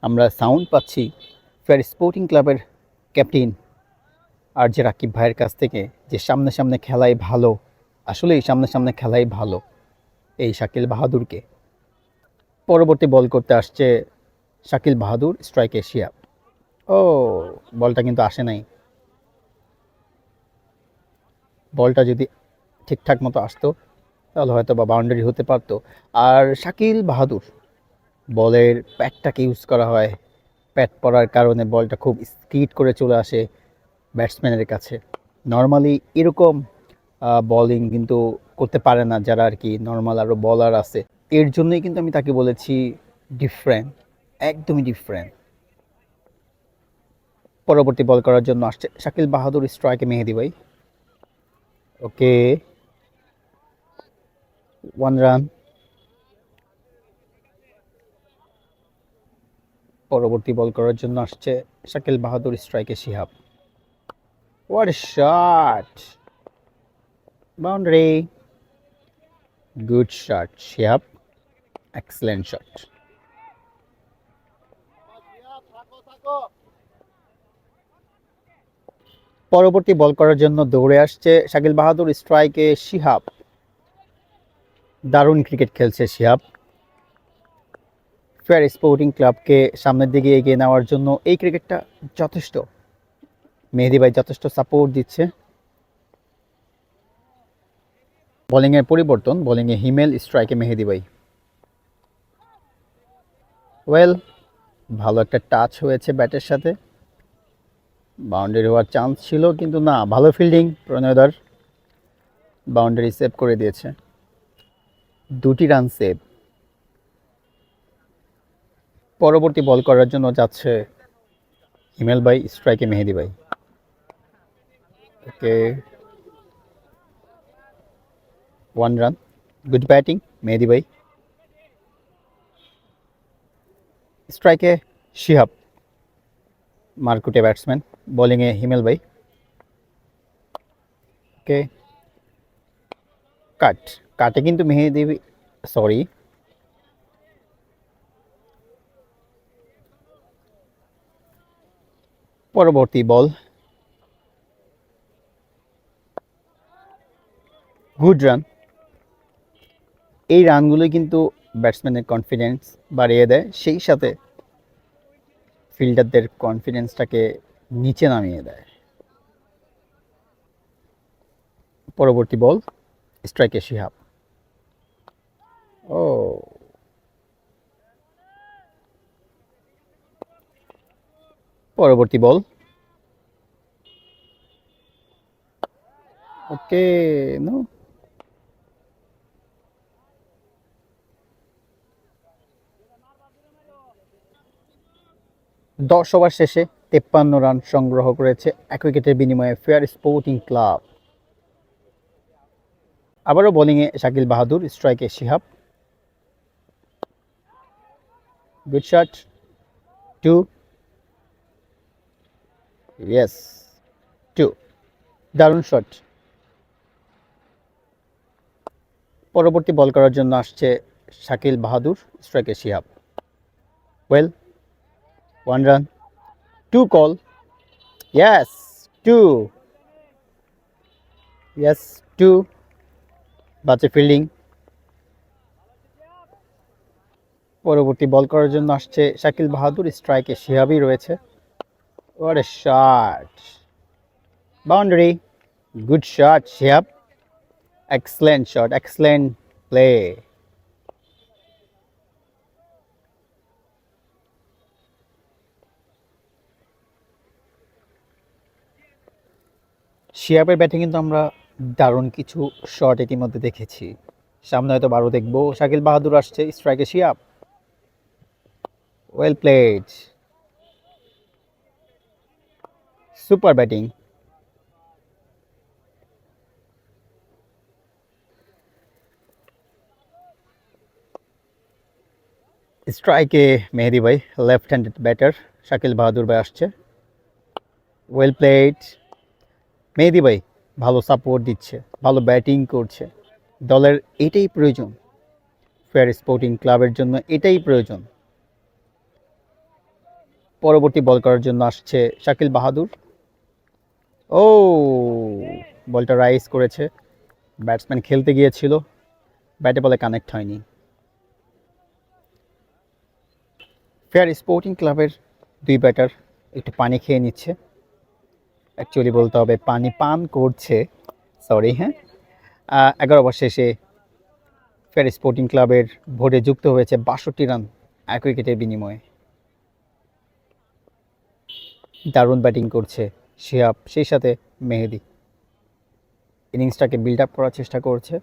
আমরা সাউন্ড পাচ্ছি ফেয়ার স্পোর্টিং ক্লাবের ক্যাপ্টেন আর যে রাকিব ভাইয়ের কাছ থেকে, যে সামনে সামনে খেলাই ভালো, আসলে এই সামনে সামনে খেলাই ভালো এই শাকিল বাহাদুরকে। পরবর্তী বল করতে আসছে শাকিল বাহাদুর, স্ট্রাইকে শিহাব। ও, বলটা কিন্তু আসে নাই। বলটা যদি ঠিকঠাক মতো আসতো তাহলে হয়তো বা বাউন্ডারি হতে পারতো। আর শাকিল বাহাদুর বলের প্যাডটাকে ইউজ করা হয়, প্যাড পড়ার কারণে বলটা খুব স্কিড করে চলে আসে ব্যাটসম্যানের কাছে। নর্মালি এরকম বোলিং কিন্তু করতে পারে না যারা আর কি নর্মাল আরও বলার আছে। এর জন্যই কিন্তু আমি তাকে বলেছি ডিফারেন্ট, একদমই ডিফারেন্ট। পরবর্তী বল করার জন্য আসছে শাকিল বাহাদুর, স্ট্রাইকে মেহেদি ভাই। Okay, 1 run. পরবর্তী বল করার জন্য আসছে শাকিল বাহাদুর, স্ট্রাইকে Shihab. What a shot, boundary. Good shot Shihab, excellent shot. পরবর্তী বল করার জন্য দৌড়ে আসছে শাকিল বাহাদুর, স্ট্রাইকে শিহাব। দারুণ ক্রিকেট খেলছে শিহাব। ফেয়ার স্পোর্টিং ক্লাবকে সামনের দিকে এগিয়ে নেওয়ার জন্য এই ক্রিকেটটা যথেষ্ট। মেহেদী ভাই যথেষ্ট সাপোর্ট দিচ্ছে। বোলিংয়ের পরিবর্তন, বোলিংয়ে হিমেল, স্ট্রাইকে মেহেদী ভাই। ওয়েল, ভালো একটা টাচ হয়েছে ব্যাটের সাথে, বাউন্ডারি হওয়ার চান্স ছিল কিন্তু না, ভালো ফিল্ডিং প্রণয়দার, বাউন্ডারি সেভ করে দিয়েছে, 2টি রান সেভ। পরবর্তী বল করার জন্য যাচ্ছে হিমেল ভাই, স্ট্রাইকে মেহেদী ভাই। ওকে, 1 রান, গুড ব্যাটিং মেহেদী ভাই। স্ট্রাইকে শিহাব, মারকুটে ব্যাটসম্যান, বোলিংয়ে হিমেল ভাই। ওকে, কাটে কিন্তু মেহেদী, সরি, পরবর্তী বল, গুড রান। এই রানগুলোই কিন্তু ব্যাটসম্যানের কনফিডেন্স বাড়িয়ে দেয়, সেই সাথে ফিল্ডারদের কনফিডেন্সটাকে নিচে নামিয়ে দেয়। পরবর্তী বল, স্ট্রাইকে শিহাব। ও, পরবর্তী বল, ওকে, নো, দশ ওভার শেষে 53 রান সংগ্রহ করেছে 1 উইকেটের বিনিময়ে ফেয়ার স্পোর্টিং ক্লাব। আবারও বোলিংয়ে শাকিল বাহাদুর, স্ট্রাইকে শিহাব। গুড শট, 2, ইয়েস, 2, দারুণ শট। পরবর্তী বল করার জন্য আসছে শাকিল বাহাদুর, স্ট্রাইকে Shihab. Well, 1 run, 2 call, yes, 2, yes, 2, বাজে ফিল্ডিং। পরবর্তী বল করার জন্য আসছে শাকিল বাহাদুর, স্ট্রাইকে শিহাবই রয়েছে। What a shot! Boundary. Good shot, Shihab. Excellent shot, excellent play. শিহাবের ব্যাটিং কিন্তু আমরা দারুণ কিছু শট ইতিমধ্যে দেখেছি, সামনে হয়তো 12 দেখবো। শাকিল বাহাদুর আসছে, স্ট্রাইকে Shihab. Well played, super batting. স্ট্রাইকে মেহেদী ভাই, left handed batter Shakil Bahadur ভাই আসছে। ওয়েল প্লেড, মেহেদী ভাই ভালো সাপোর্ট দিচ্ছে, ভালো ব্যাটিং করছে, দলের এটাই প্রয়োজন, ফেয়ার স্পোর্টিং ক্লাবের জন্য এটাই প্রয়োজন। পরবর্তী বল করার জন্য আসছে শাকিল বাহাদুর। ও, বলটা রাইজ করেছে, ব্যাটসম্যান খেলতে গিয়েছিল, ব্যাটে বলে কানেক্ট হয়নি। ফেয়ার স্পোর্টিং ক্লাবের 2 ব্যাটার একটু পানি খেয়ে নিচ্ছে, অ্যাকচুয়ালি বলতে হবে পানি পান করছে, সরি। হ্যাঁ, 11 ওভার শেষে ফেয়ার স্পোর্টিং ক্লাবের ভোটে যুক্ত হয়েছে 62 রান 1 উইকেটের বিনিময়ে। দারুণ ব্যাটিং করছে শিহাব, সেই সাথে মেহেদী ইনিংসটাকে বিল্ড আপ করার চেষ্টা করছে,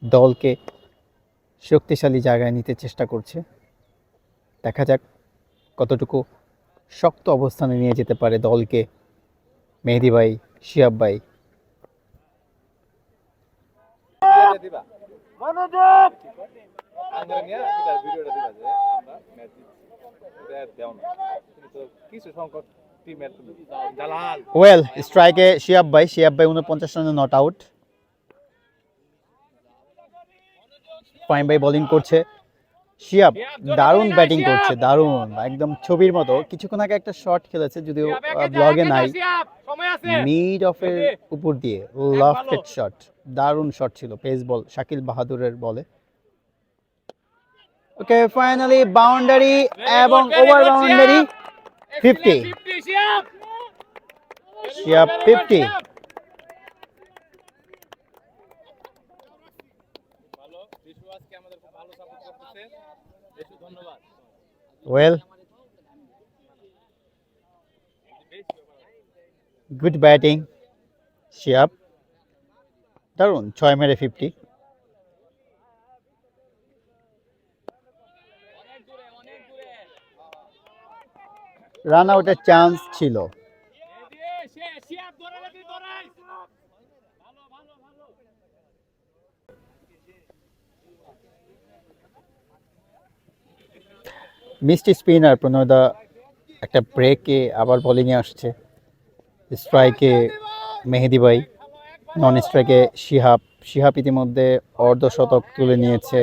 দলকে শক্তিশালী জায়গায় নিতে চেষ্টা করছে। দেখা যাক কতটুকু শক্ত অবস্থানে নিয়ে যেতে পারে দলকে মেহেদী ভাই, শিহাব ভাই। ওয়েল, স্ট্রাইকে শিহাব ভাই, 49 রানে নট আউট। ফাইম ভাই বোলিং করছে, শিহাব দারুণ ব্যাটিং করছে, দারুণ, একদম ছবির মতো। কিছুক্ষণ আগে একটা শট খেলেছে, যদিও ব্লগে নাই, মিড অফের উপর দিয়ে, লাফটেড শট, দারুণ শট ছিল, পেস বল শাকিল বাহাদুরের বলে। ওকে ফাইনালি বাউন্ডারি এবং over boundary 50 Shihab 50 well good batting Shihab দারুণ 6 মেরে 50 রান আউটের চান্স ছিল মিষ্টি স্পিনার প্রণয়দা একটা ব্রেকে আবার বোলিংয়ে আসছে স্ট্রাইকে মেহেদি ভাই নন স্ট্রাইকে শিহাব ইতিমধ্যে অর্ধশতক তুলে নিয়েছে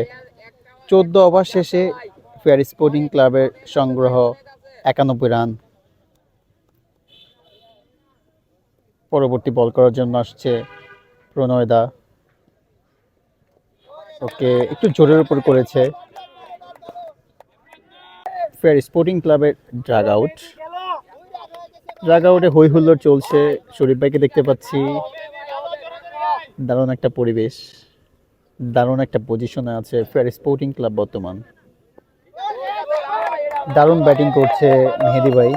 14 ওভার শেষে ফেয়ার স্পোর্টিং ক্লাবের সংগ্রহ 91 রান পরবর্তী বল করার জন্য আসছে প্রণয়দা ওকে একটু জোরের উপর করেছে ফেয়ার স্পোর্টিং ক্লাবের ড্রাগ আউটে হই হুল্লোড় চলছে শরীফ ভাইকে দেখতে পাচ্ছি দারুণ একটা পরিবেশ দারুণ একটা পজিশনে আছে ফেয়ার স্পোর্টিং ক্লাব বর্তমান দারুণ ব্যাটিং করছে মেহেদি ভাই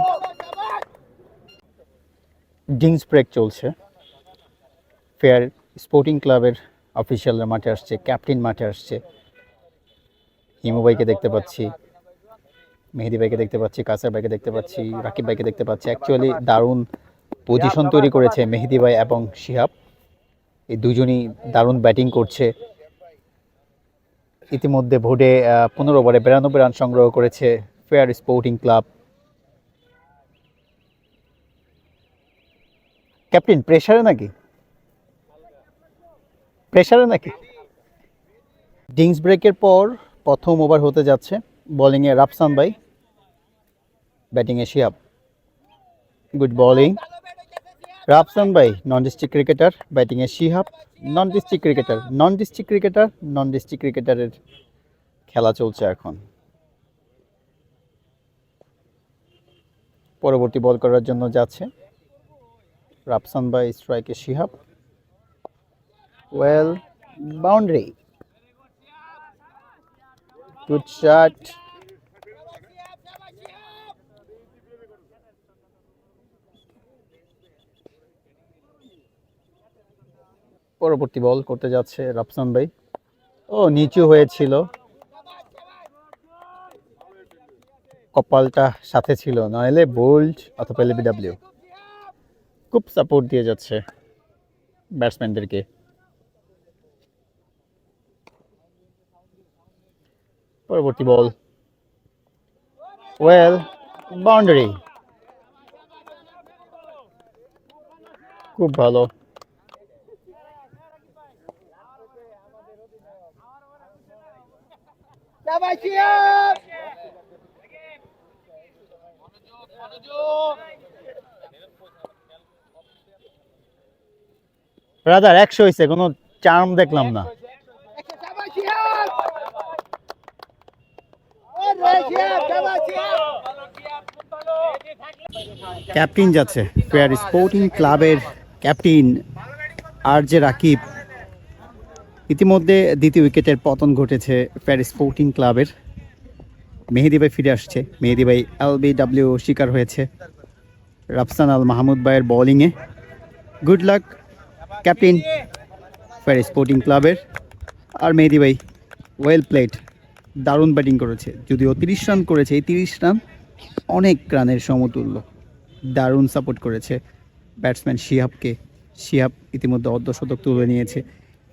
ডিংস ব্রেক চলছে ফেয়ার স্পোর্টিং ক্লাবের অফিসিয়ালরা মাঠে আসছে ক্যাপ্টেন মাঠে আসছে হিমু ভাইকে দেখতে পাচ্ছি মেহেদি ভাইকে দেখতে পাচ্ছি কাসার ভাইকে দেখতে পাচ্ছি রাকিব ভাইকে দেখতে পাচ্ছি অ্যাকচুয়ালি দারুণ পজিশন তৈরি করেছে মেহেদি ভাই এবং শিহাব এই দুজনই দারুণ ব্যাটিং করছে ইতিমধ্যে ভোটে 15 ওভারে 92 রান সংগ্রহ করেছে ফেয়ার স্পোর্টিং ক্লাব ক্যাপ্টেন প্রেসারে নাকি ডিংস ব্রেকের পর প্রথম ওভার হতে যাচ্ছে বোলিংয়ে রাফসান ভাই ব্যাটিংয়ে শিহাব গুড বোলিং রাফসান ভাই নন ডিস্ট্রিক্ট ক্রিকেটার ব্যাটিংয়ে শিহাব নন ডিস্ট্রিক্ট ক্রিকেটারের খেলা চলছে এখন পরবর্তী বল করার জন্য যাচ্ছে রাফসান ভাই স্ট্রাইকে Shihab well boundary good shot পরবর্তী বল করতে যাচ্ছে রাফসান ভাই ও নিচু হয়েছিল কপালটা সাথে ছিল নইলে বোল্ড অথবা এলবিডব্লিউ খুব সাপোর্ট দিয়ে যাচ্ছে ব্যাটসম্যানদেরকে পরবর্তী বল ওয়েল বাউন্ডারি খুব ভালো ব্রাদার 100 হয়েছে কোনো চার্ম দেখলাম না ক্যাপ্টেন যাচ্ছে ফেয়ার স্পোর্টিং ক্লাবের ক্যাপ্টেন আর যে রাকিব ইতিমধ্যে দ্বিতীয় উইকেটের পতন ঘটেছে ফেয়ার স্পোর্টিং ক্লাবের মেহেদি ভাই ফিরে আসছে মেহেদি ভাই এলবিডব্লিউ শিকার হয়েছে রাফসান আল মাহমুদ ভাইয়ের বোলিংয়ে good luck captain fair sporting ক্লাবের আর মেহেদি ভাই ওয়েল প্লেড দারুণ ব্যাটিং করেছে যদিও 30 রান করেছে এই 30 রান অনেক রানের সমতুল্য দারুণ সাপোর্ট করেছে ব্যাটসম্যান শিহাব ইতিমধ্যে অর্ধশতক তুলে নিয়েছে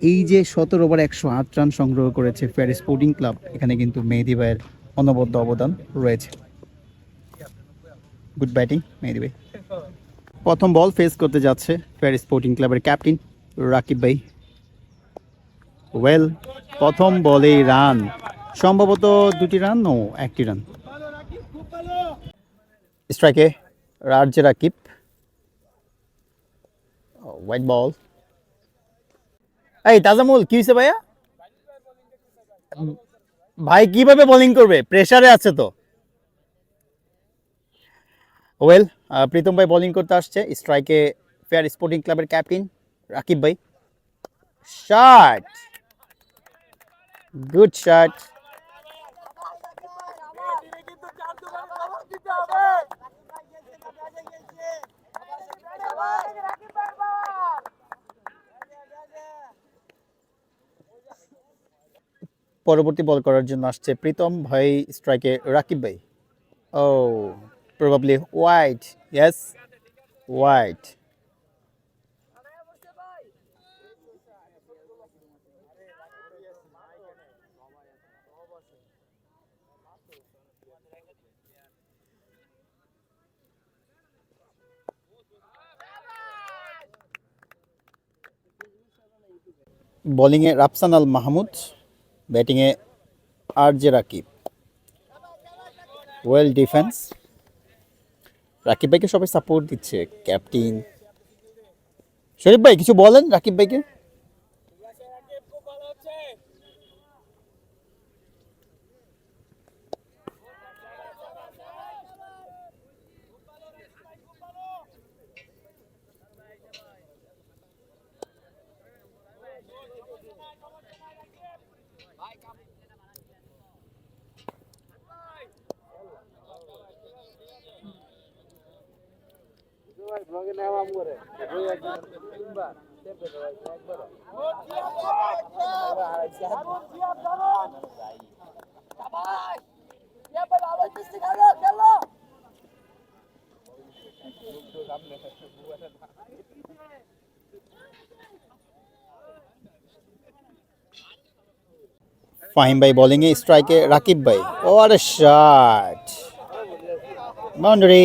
এই যে 17 ওভারে 108 রান সংগ্রহ করেছে ফেয়ার স্পোর্টিং ক্লাব এখানে কিন্তু মেহেদি ভাইয়ের অনবদ্য অবদান রয়েছে গুড ব্যাটিং মেহেদি ভাই প্রথম বল ফেস করতে যাচ্ছে ফেয়ার স্পোর্টিং ক্লাবের ক্যাপ্টেন রাকিব ভাই ওয়েল প্রথম বলেই রান সম্ভবত 2টি রান ও 1টি রান স্ট্রাইকে রাজ্যে রাকিব হোয়াইট বল এই তাজামুল কি হয়েছে ভাইয়া ভাই কিভাবে বোলিং করবে, প্রেসারে আছে তো। ওয়েল, প্রীতম ভাই বোলিং করতে আসছে, স্ট্রাইকে ফেয়ার স্পোর্টিং ক্লাবের ক্যাপ্টেন রাকিব ভাই। Shot, good shot. পরবর্তী বল করার জন্য আসছে প্রীতম ভাই, স্ট্রাইকে রাকিব ভাই। ও, প্রবাবলি ওয়াইড, ইয়েস ওয়াইড। বোলিংয়ে রাফসান আল মাহমুদ, ব্যাটিংয়ে আর জে রাকিব। ওয়েল ডিফেন্স, রাকিব ভাইকে সবাই সাপোর্ট দিচ্ছে, ক্যাপ্টেন শরীফ ভাই কিছু বলেন রাকিব ভাইকে। ফাহিম ভাই বোলিংয়ে, স্ট্রাইকে রাকিব ভাই। What a shot, boundary.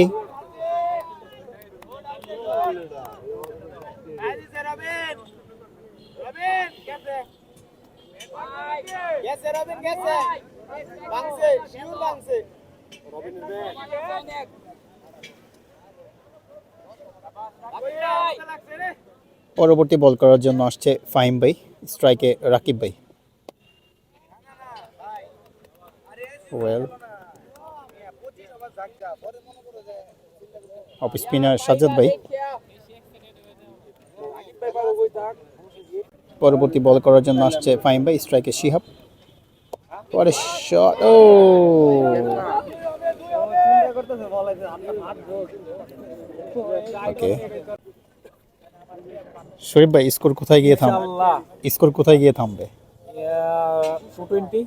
পরবর্তী বল করার জন্য আসছে ফাহিম ভাই, স্ট্রাইকে রাকিব ভাই। ওয়েল, অফ স্পিনার সাজ্জাদ ভাই। পরবর্তী বল করার জন্য আসছে ফাহিম ভাই, স্ট্রাইকে Shihab. What a shot! Oh! Okay. শরীফ ভাই স্কোর কোথায় গিয়ে থামবে? 220।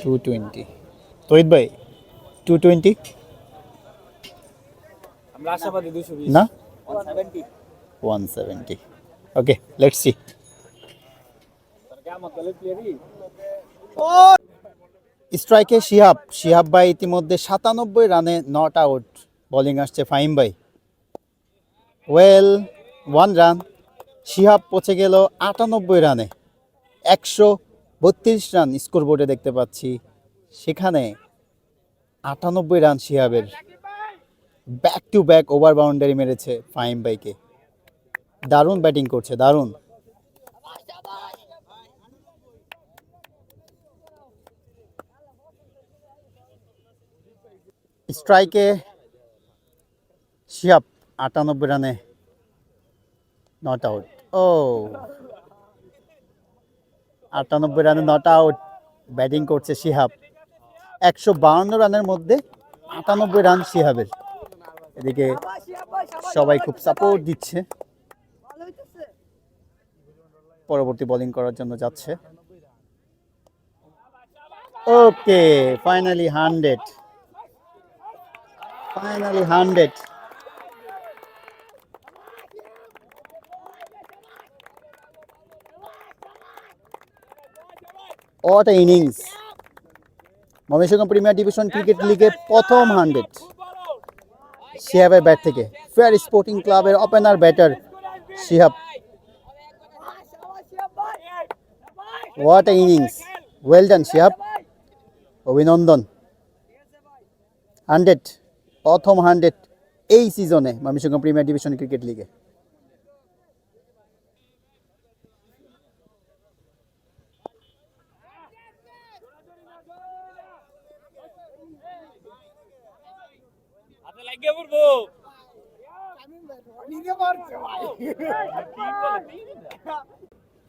220। তহিদ ভাই 220 আমরা আশাবাদী 220 না 170। 170। ওকে, লেটস সি। স্ট্রাইকে শিহাব ভাই ইতিমধ্যে 97 রানে নট আউট। বোলিং আসছে ফাহিম ভাই। Well, 1 run. শিহাব পৌঁছে গেল 98 রানে। 132 রান স্কোর বোর্ডে দেখতে পাচ্ছি, সেখানে 98 রান শিহাবের। Back to back over boundary মেরেছে ফাহিম ভাইকে। দারুণ ব্যাটিং করছে, দারুণ। স্ট্রাইকে শিহাব 98 রানে নট আউট। ও, 98 রানে নট আউট, ব্যাটিং করছে শিহাব। 152 রানের মধ্যে 98 রান শিহাবের। এদিকে সবাই খুব সাপোর্ট দিচ্ছে। পরবর্তী বোলিং করার জন্য যাচ্ছে। Okay, finally 100। Finally 100. What an innings! Mymensingh premier division cricket লিগে প্রথম 100 শিহাবের ব্যাট থেকে। ফেয়ার স্পোর্টিং ক্লাবের opener batter Shihab. What an innings! Well done Shihab, অভিনন্দন। 100, প্রথম 100 এই সিজনে ময়মনসিংহ প্রিমিয়ার ডিভিশন ক্রিকেট লিগে।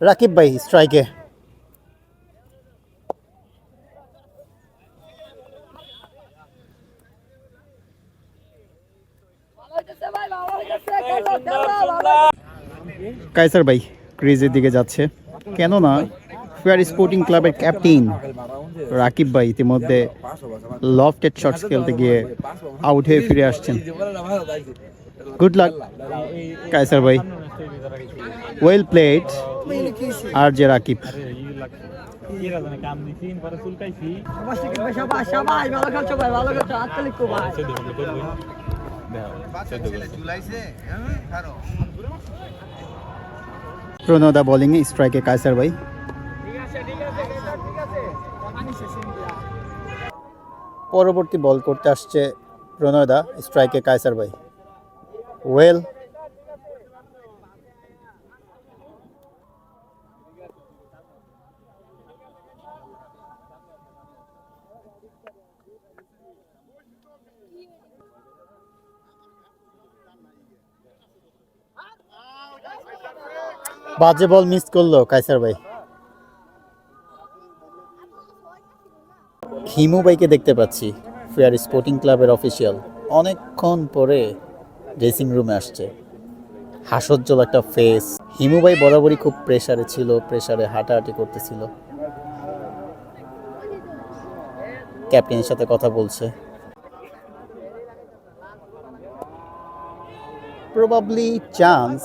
রাকিব ভাই স্ট্রাইকে। কায়সার ভাই ক্রিজের দিকে যাচ্ছে, কেননা ফেয়ার স্পোর্টিং ক্লাবের ক্যাপ্টেন রাকিব ভাই ইতিমধ্যে লফটেড শটস খেলতে গিয়ে আউট হয়ে ফিরে আসছেন। গুড লাক কায়সার ভাই, ওয়েল প্লেড আর যে রাকিব। প্রণোদা বোলিং এ, স্ট্রাইকে কায়সার ভাই। পরবর্তী বল করতে আসছে প্রণয়দা, স্ট্রাইকে কায়সার ভাই। ওয়েল, বাজে বল মিস করলো কায়সার ভাই। হিমু ভাইকে দেখতে পাচ্ছি, ফেয়ার স্পোর্টিং ক্লাবের অফিসিয়াল, অনেকক্ষণ পরে ড্রেসিং রুমে আসছে। হাস্যোজ্জ্বল একটা ফেস। হিমু ভাই বরাবরই খুব প্রেসারে ছিল, প্রেসারে হাঁটাহাঁটি করতেছিল। ক্যাপ্টেনের সাথে কথা বলছে। Probably chance,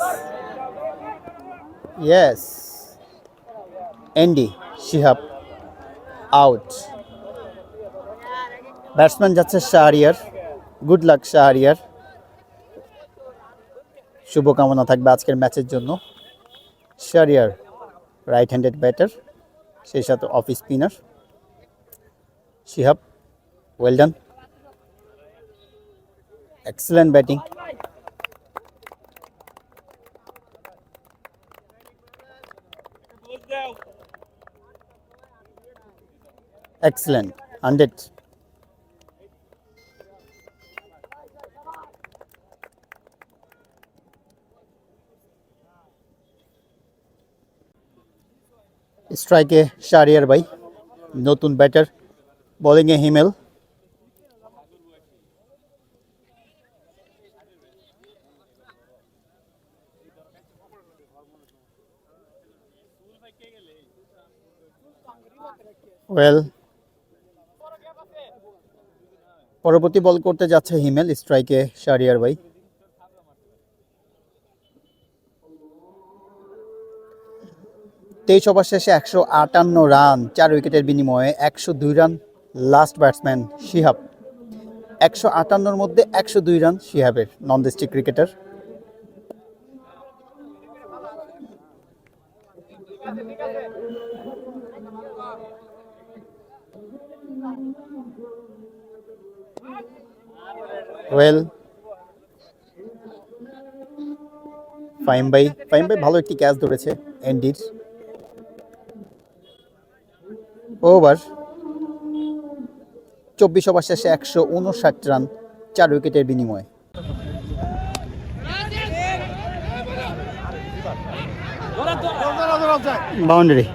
yes. And Shihab out. Batsman যাচ্ছে শাহরিয়ার। গুড লাক শাহরিয়ার, শুভকামনা থাকবে আজকের ম্যাচের জন্য। শাহরিয়ার রাইট হ্যান্ডেড ব্যাটার, সেই সাথে off spinner. Shihab, well done, excellent batting. Excellent, 100। স্ট্রাইকে শাহরিয়ার ভাই, নতুন ব্যাটার। বোলিংয়ে হিমেল। ওয়েল, পরবর্তী বল করতে যাচ্ছে হিমেল, স্ট্রাইকে শাহরিয়ার ভাই। 23 ওভার শেষে 158 রান, 4 উইকেটের বিনিময়ে 102 রান লাস্ট ব্যাটসম্যান শিহাব। 158-র মধ্যে 102 রান শিহাবের, নন ডিস্ট্রিক্ট ক্রিকেটার। ওয়েল, ফাইম ভাই ভালো একটি ক্যাচ ধরেছে এন্ডির। ওভার 24 ওভার শেষে 159 রান, 4 উইকেটের বিনিময়ে। বাউন্ডারি।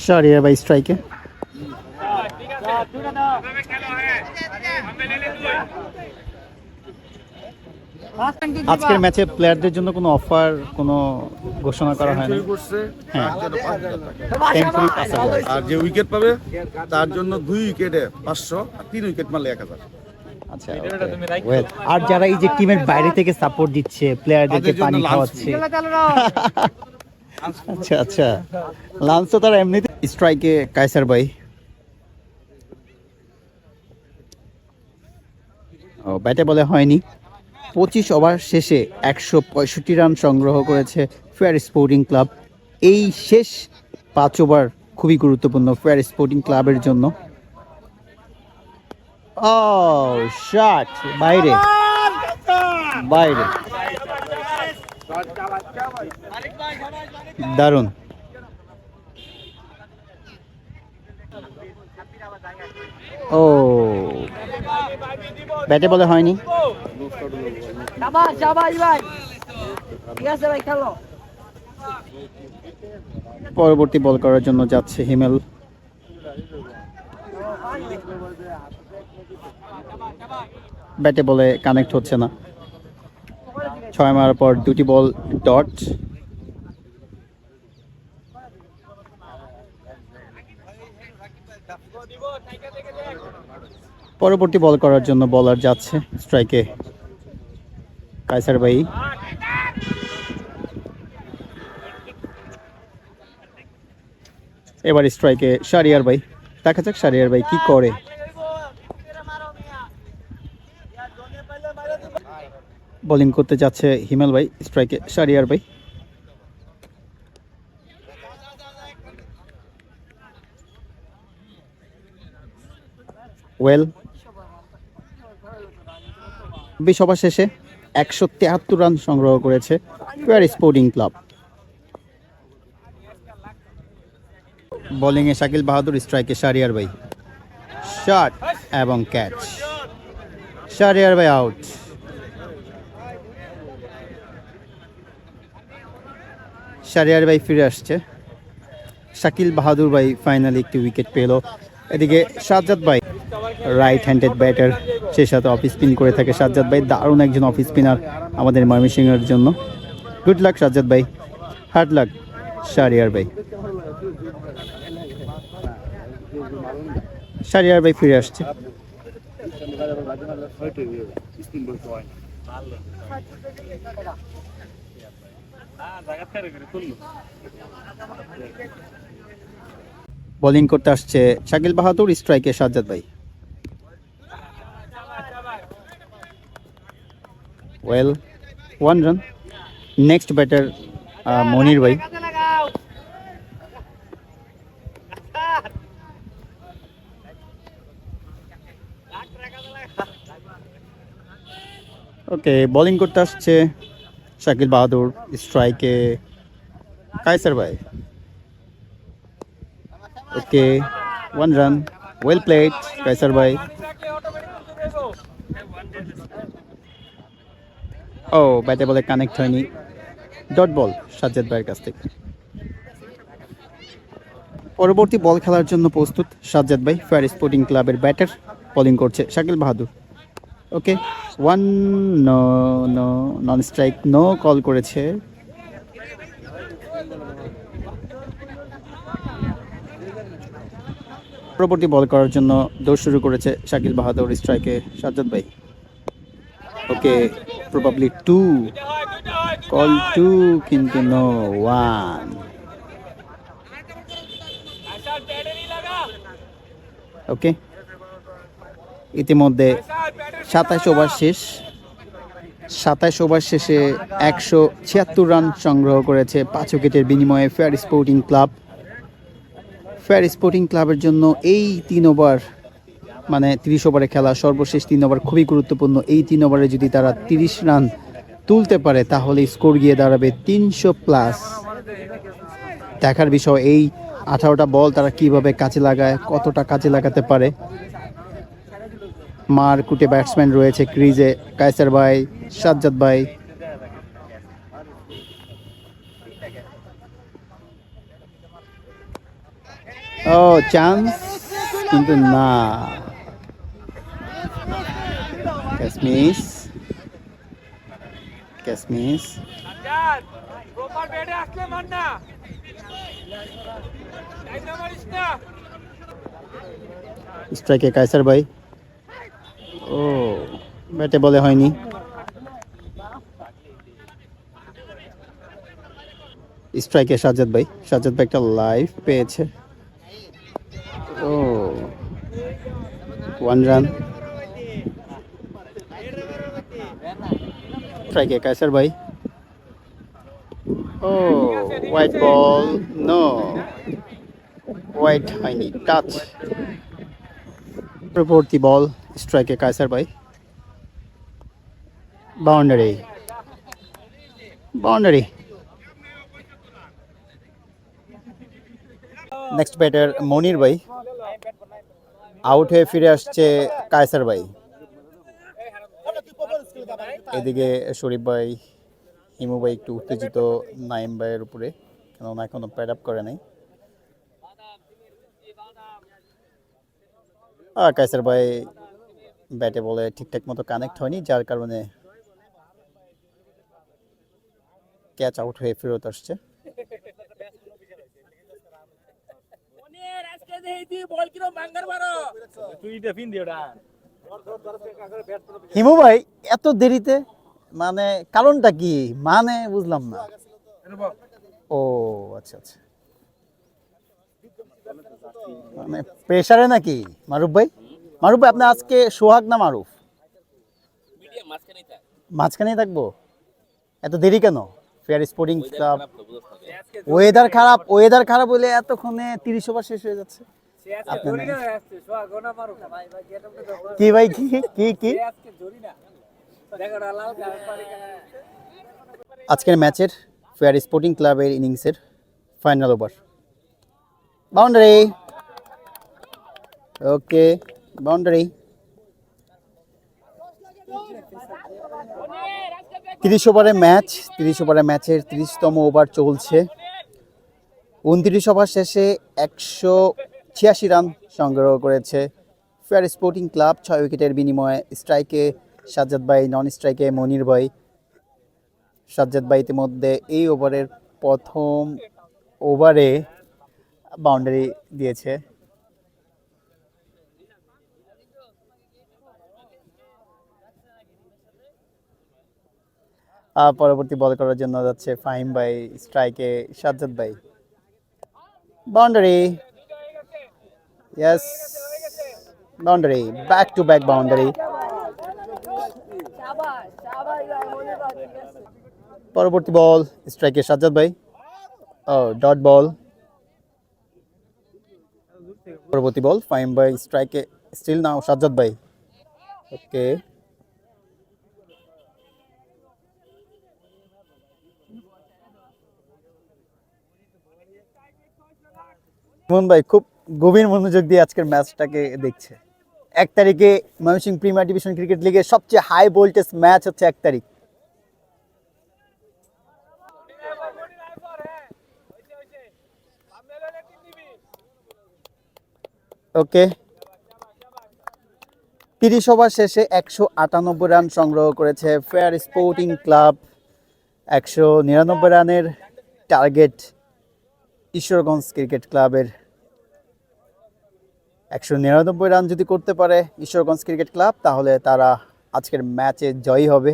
শাহরিয়ার ভাই স্ট্রাইকে। আজকের ম্যাচে প্লেয়ারদের জন্য কোনো অফার, কোনো ঘোষণা করা হয় না। হ্যাঁ, আর যে উইকেট পাবে তার জন্য 2 উইকেটে 500, আর 3 উইকেট মারলে 1000। আচ্ছা, well, আর যারা এই যে টিমের বাইরে থেকে সাপোর্ট দিচ্ছে, প্লেয়ারদেরকে পানি খাওয়াচ্ছে। আচ্ছা আচ্ছা, লাঞ্চ তো তারা এমনিতে। স্ট্রাইকে কায়সার ভাই। ও, ব্যাটে বলে হয়নি। 25 ওভার শেষে 165 রান সংগ্রহ করেছে ফেয়ার স্পোর্টিং ক্লাব। এই শেষ 5 ওভার খুবই গুরুত্বপূর্ণ ফেয়ার স্পোর্টিং ক্লাবের জন্য। ও, শট বাইরে, বাইরে, দারুণ। ও ব্যাটে বলে হয়নি। পরবর্তী বল করার জন্য যাচ্ছে হিমেল। ব্যাটে বলে কানেক্ট হচ্ছে না। 6 মারার পর দুটি বল ডট। পরবর্তী বল করার জন্য বলার যাচ্ছে স্ট্রাইকে কায়সার ভাই। এবার স্ট্রাইকে শাহরিয়ার ভাই। দেখা যাক শাহরিয়ার ভাই কি করে। বোলিং করতে যাচ্ছে হিমেল ভাই, স্ট্রাইকে শাহরিয়ার ভাই। ওয়েল 20 ওভার শেষে 173 রান সংগ্রহ করেছে ফেয়ার স্পোর্টিং ক্লাব। বোলিংয়ে শাকিল বাহাদুর, স্ট্রাইকে শাহরিয়ার ভাই। শট এবং ক্যাচ। শাহরিয়ার ভাই আউট। শাহরিয়ার ভাই ফিরে আসছে। শাকিল বাহাদুর ভাই ফাইনালি একটি উইকেট পেল। এদিকে সাজ্জাদ ভাই রাইট হ্যান্ডেড ব্যাটার, সে সাথে অফ স্পিন করে থাকে সাজ্জাদ ভাই। দারুণ একজন অফ স্পিনার আমাদের ময়মনসিংহের জন্য। গুড লাক সাজ্জাদ ভাই, হার্ড লাক শাহরিয়ার ভাই। শাহরিয়ার ভাই ফিরে আসছে। বোলিং করতে আসছে শাকিল বাহাদুর, স্ট্রাইকে সাজ্জাদ ভাই। Well 1 run. নেক্সট ব্যাটার মনির ভাই। ওকে, বোলিং করতে আসছে শাকিল বাহাদুর, স্ট্রাইকে কায়সার ভাই। Okay 1 run. Well played Kaiser ভাই। ও ব্যাটে বলে কানেক্ট হয়নি। ডট বল সাজ্জাদ ভাইয়ের কাছ থেকে। পরবর্তী বল খেলার জন্য প্রস্তুত সাজ্জাদ ভাই, ফেয়ার স্পোর্টিং ক্লাবের ব্যাটার। বোলিং করছে শাকিল বাহাদুর। ওকে 1 নন স্ট্রাইক, নো কল করেছে। পরবর্তী বল করার জন্য দৌড় শুরু করেছে শাকিল বাহাদুর, স্ট্রাইকে সাজ্জাদ ভাই। ওকে প্রবাবলি 2 কল 2, কিন্তু নো 1। ওকে, ইতিমধ্যে 27 ওভার শেষ। 27 ওভার শেষে 176 রান সংগ্রহ করেছে 5 উইকেটের বিনিময়ে fair sporting club. Fair sporting ক্লাবের জন্য এই 3 ওভার, মানে 30 ওভারে খেলা সর্বশেষ 3 ওভার খুবই গুরুত্বপূর্ণ। এই 3 ওভারে যদি তারা 30 রান তুলতে পারে তাহলে স্কোর গিয়ে দাঁড়াবে 300+। দেখার বিষয় এই 18টা বল তারা কিভাবে কাজে লাগায়, কতটা কাজে লাগাতে পারে। মারকুটে ব্যাটসম্যান রয়েছে ক্রিজে, কায়সার ভাই, সাজ্জাদ ভাই। ও চান্স, কিন্তু না। Catch miss, catch miss. স্ট্রাইকে কায়সার ভাই। ও ব্যাটে বলে হয়নি। স্ট্রাইকে সাজ্জাদ ভাই। সাজ্জাদ ভাই একটা লাইভ পেয়েছে। ও 1 রান। স্ট্রাইকে কায়সার ভাই। ও হোয়াইট বল, নো হোয়াইট হয়নি, টাচ। পরবর্তী বল স্ট্রাইকে কায়সার ভাই। Boundary, boundary. নেক্সট ব্যাটার মনির ভাই। আউট হয়ে ফিরে আসছে কায়সার ভাই। এদিকে শরীফ ভাই, হিমু ভাই একটু উত্তেজিত নাইম ভাইয়ের উপরে, কেননা এখনো প্যাড আপ করে নাই। আর কায়সার ভাই ব্যাটে বলে ঠিকঠাক মতো কানেক্ট হয়নি, যার কারণে ক্যাচ আউট হয়ে ফেরত আসছে। হিমু ভাই এত দেরিতে, মানে কারণটা কি, মানে বুঝলাম না। ও আচ্ছা আচ্ছা, মানে প্রেসারে নাকি মারুফ ভাই? মারুফ ভাই আপনি আজকে সোহাগ না মারুফ? মাঝখানেই থাকবো। এত দেরি কেন? ফেয়ার স্পোর্টিং ক্লাব ওয়েদার খারাপ, ওয়েদার খারাপ হলে এতক্ষণে 30 ওভার শেষ হয়ে যাচ্ছে। কি ভাই কি কি কি আজকের ম্যাচের ফেয়ার স্পোর্টিং ক্লাবের ইনিংসের ফাইনাল ওভার। বাউন্ডারি, ওকে বাউন্ডারি। 30 ওভারের ম্যাচ, 30 ওভারের ম্যাচের 30তম ওভার চলছে। 29 ওভার শেষে 186 রান সংগ্রহ করেছে ফেয়ার স্পোর্টিং ক্লাব 6 উইকেটের বিনিময়ে। স্ট্রাইকে সাজ্জাদ ভাই, নন স্ট্রাইকে মনির ভাই। সাজ্জাদ ভাই ইতিমধ্যে এই ওভারের প্রথম ওভারে বাউন্ডারি দিয়েছে। পরবর্তী বল করার জন্য যাচ্ছে ফাহিম ভাই, স্ট্রাইকে সাজ্জাদ ভাই। Boundary, yes boundary, back to back boundary. পরবর্তী বল স্ট্রাইকে সাজ্জাদ ভাই, ও ডট বল। পরবর্তী বল ফাহিম ভাই, স্ট্রাইকে স্টিল নাও সাজ্জাদ ভাই, ওকে। মোহন ভাই খুব গভীর মনোযোগ দিয়ে আজকের ম্যাচটাকে দেখছে। 1 তারিখে ময়মনসিংহ প্রিমিয়ার ডিভিশন ক্রিকেট লিগের সবচেয়ে হাই ভোল্টেজ ম্যাচ হচ্ছে 1 তারিখ। ওকে, 30 ওভার শেষে 198 রান সংগ্রহ করেছে ফেয়ার স্পোর্টিং ক্লাব। 199 রানের টার্গেট ঈশ্বরগঞ্জ ক্রিকেট ক্লাবের। 199 রান যদি করতে পারে ঈশ্বরগঞ্জ ক্রিকেট ক্লাব, তাহলে তারা আজকের ম্যাচে জয়ী হবে।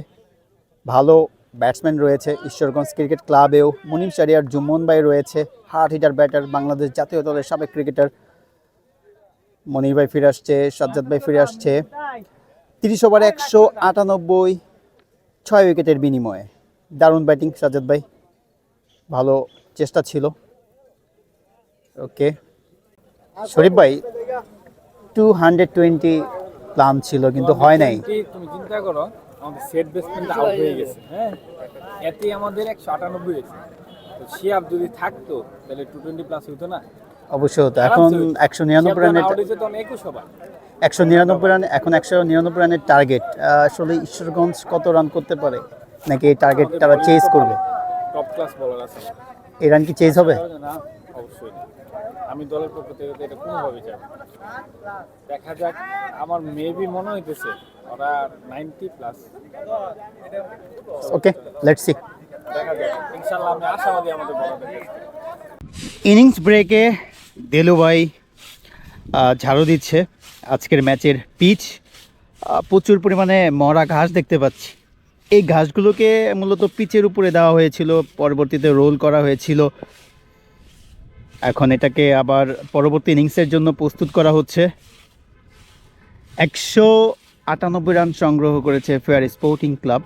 ভালো ব্যাটসম্যান রয়েছে ঈশ্বরগঞ্জ ক্রিকেট ক্লাবেও। মুনিম শারিয়ার, জুম্মন ভাই রয়েছে, হার্ড হিটার ব্যাটার, বাংলাদেশ জাতীয় দলের সাবেক ক্রিকেটার। মনির ভাই ফিরে আসছে, সাজ্জাদ ভাই ফিরে আসছে। 30 ওভারে 198, 6 উইকেটের বিনিময়ে। দারুণ ব্যাটিং সাজ্জাদ ভাই, ভালো চেষ্টা ছিল। ওকে শরীফ ভাই, 220 প্ল্যান ছিল কিন্তু হয় নাই। তুমি চিন্তা করো, আমাদের সেট বেসমেন্ট আউট হয়ে গেছে, হ্যাঁ, এতে আমাদের 198 হয়েছে। তো শিয়াব যদি থাকতো তাহলে 220 প্লাস হতো না? অবশ্যই হতো। এখন 199 রানের, 199 রান, এখন 199 রানের টার্গেট। আসলে ঈশ্বরগঞ্জ কত রান করতে পারে, নাকি এই টার্গেট তারা চেজ করবে? টপ ক্লাস বলার আছে, এই রান কি চেজ হবে? না অবশ্যই না। আমি দলের পক্ষ থেকে এটা কোনোভাবে চাই, দেখা যাক। আমার মেবি মনে হইতেছে ওরা 90 প্লাস। ওকে লেটস সি, দেখা যাক, ইনশাআল্লাহ আমি আশাবাদী আমাদের বলাদের। ইনিংস ব্রেকে দেলু ভাই ঝাড়ু দিচ্ছে আজকের ম্যাচের পিচ। প্রচুর পরিমাণে মরা ঘাস দেখতে পাচ্ছি। এই ঘাসগুলোকে মূলত পিচের উপরে দেওয়া হয়েছিল, পরবর্তীতে রোল করা হয়েছিল। এখন এটাকে আবার পরবর্তী ইনিংসের জন্য প্রস্তুত করা হচ্ছে। 198 রান সংগ্রহ করেছে ফেয়ার স্পোর্টিং ক্লাব।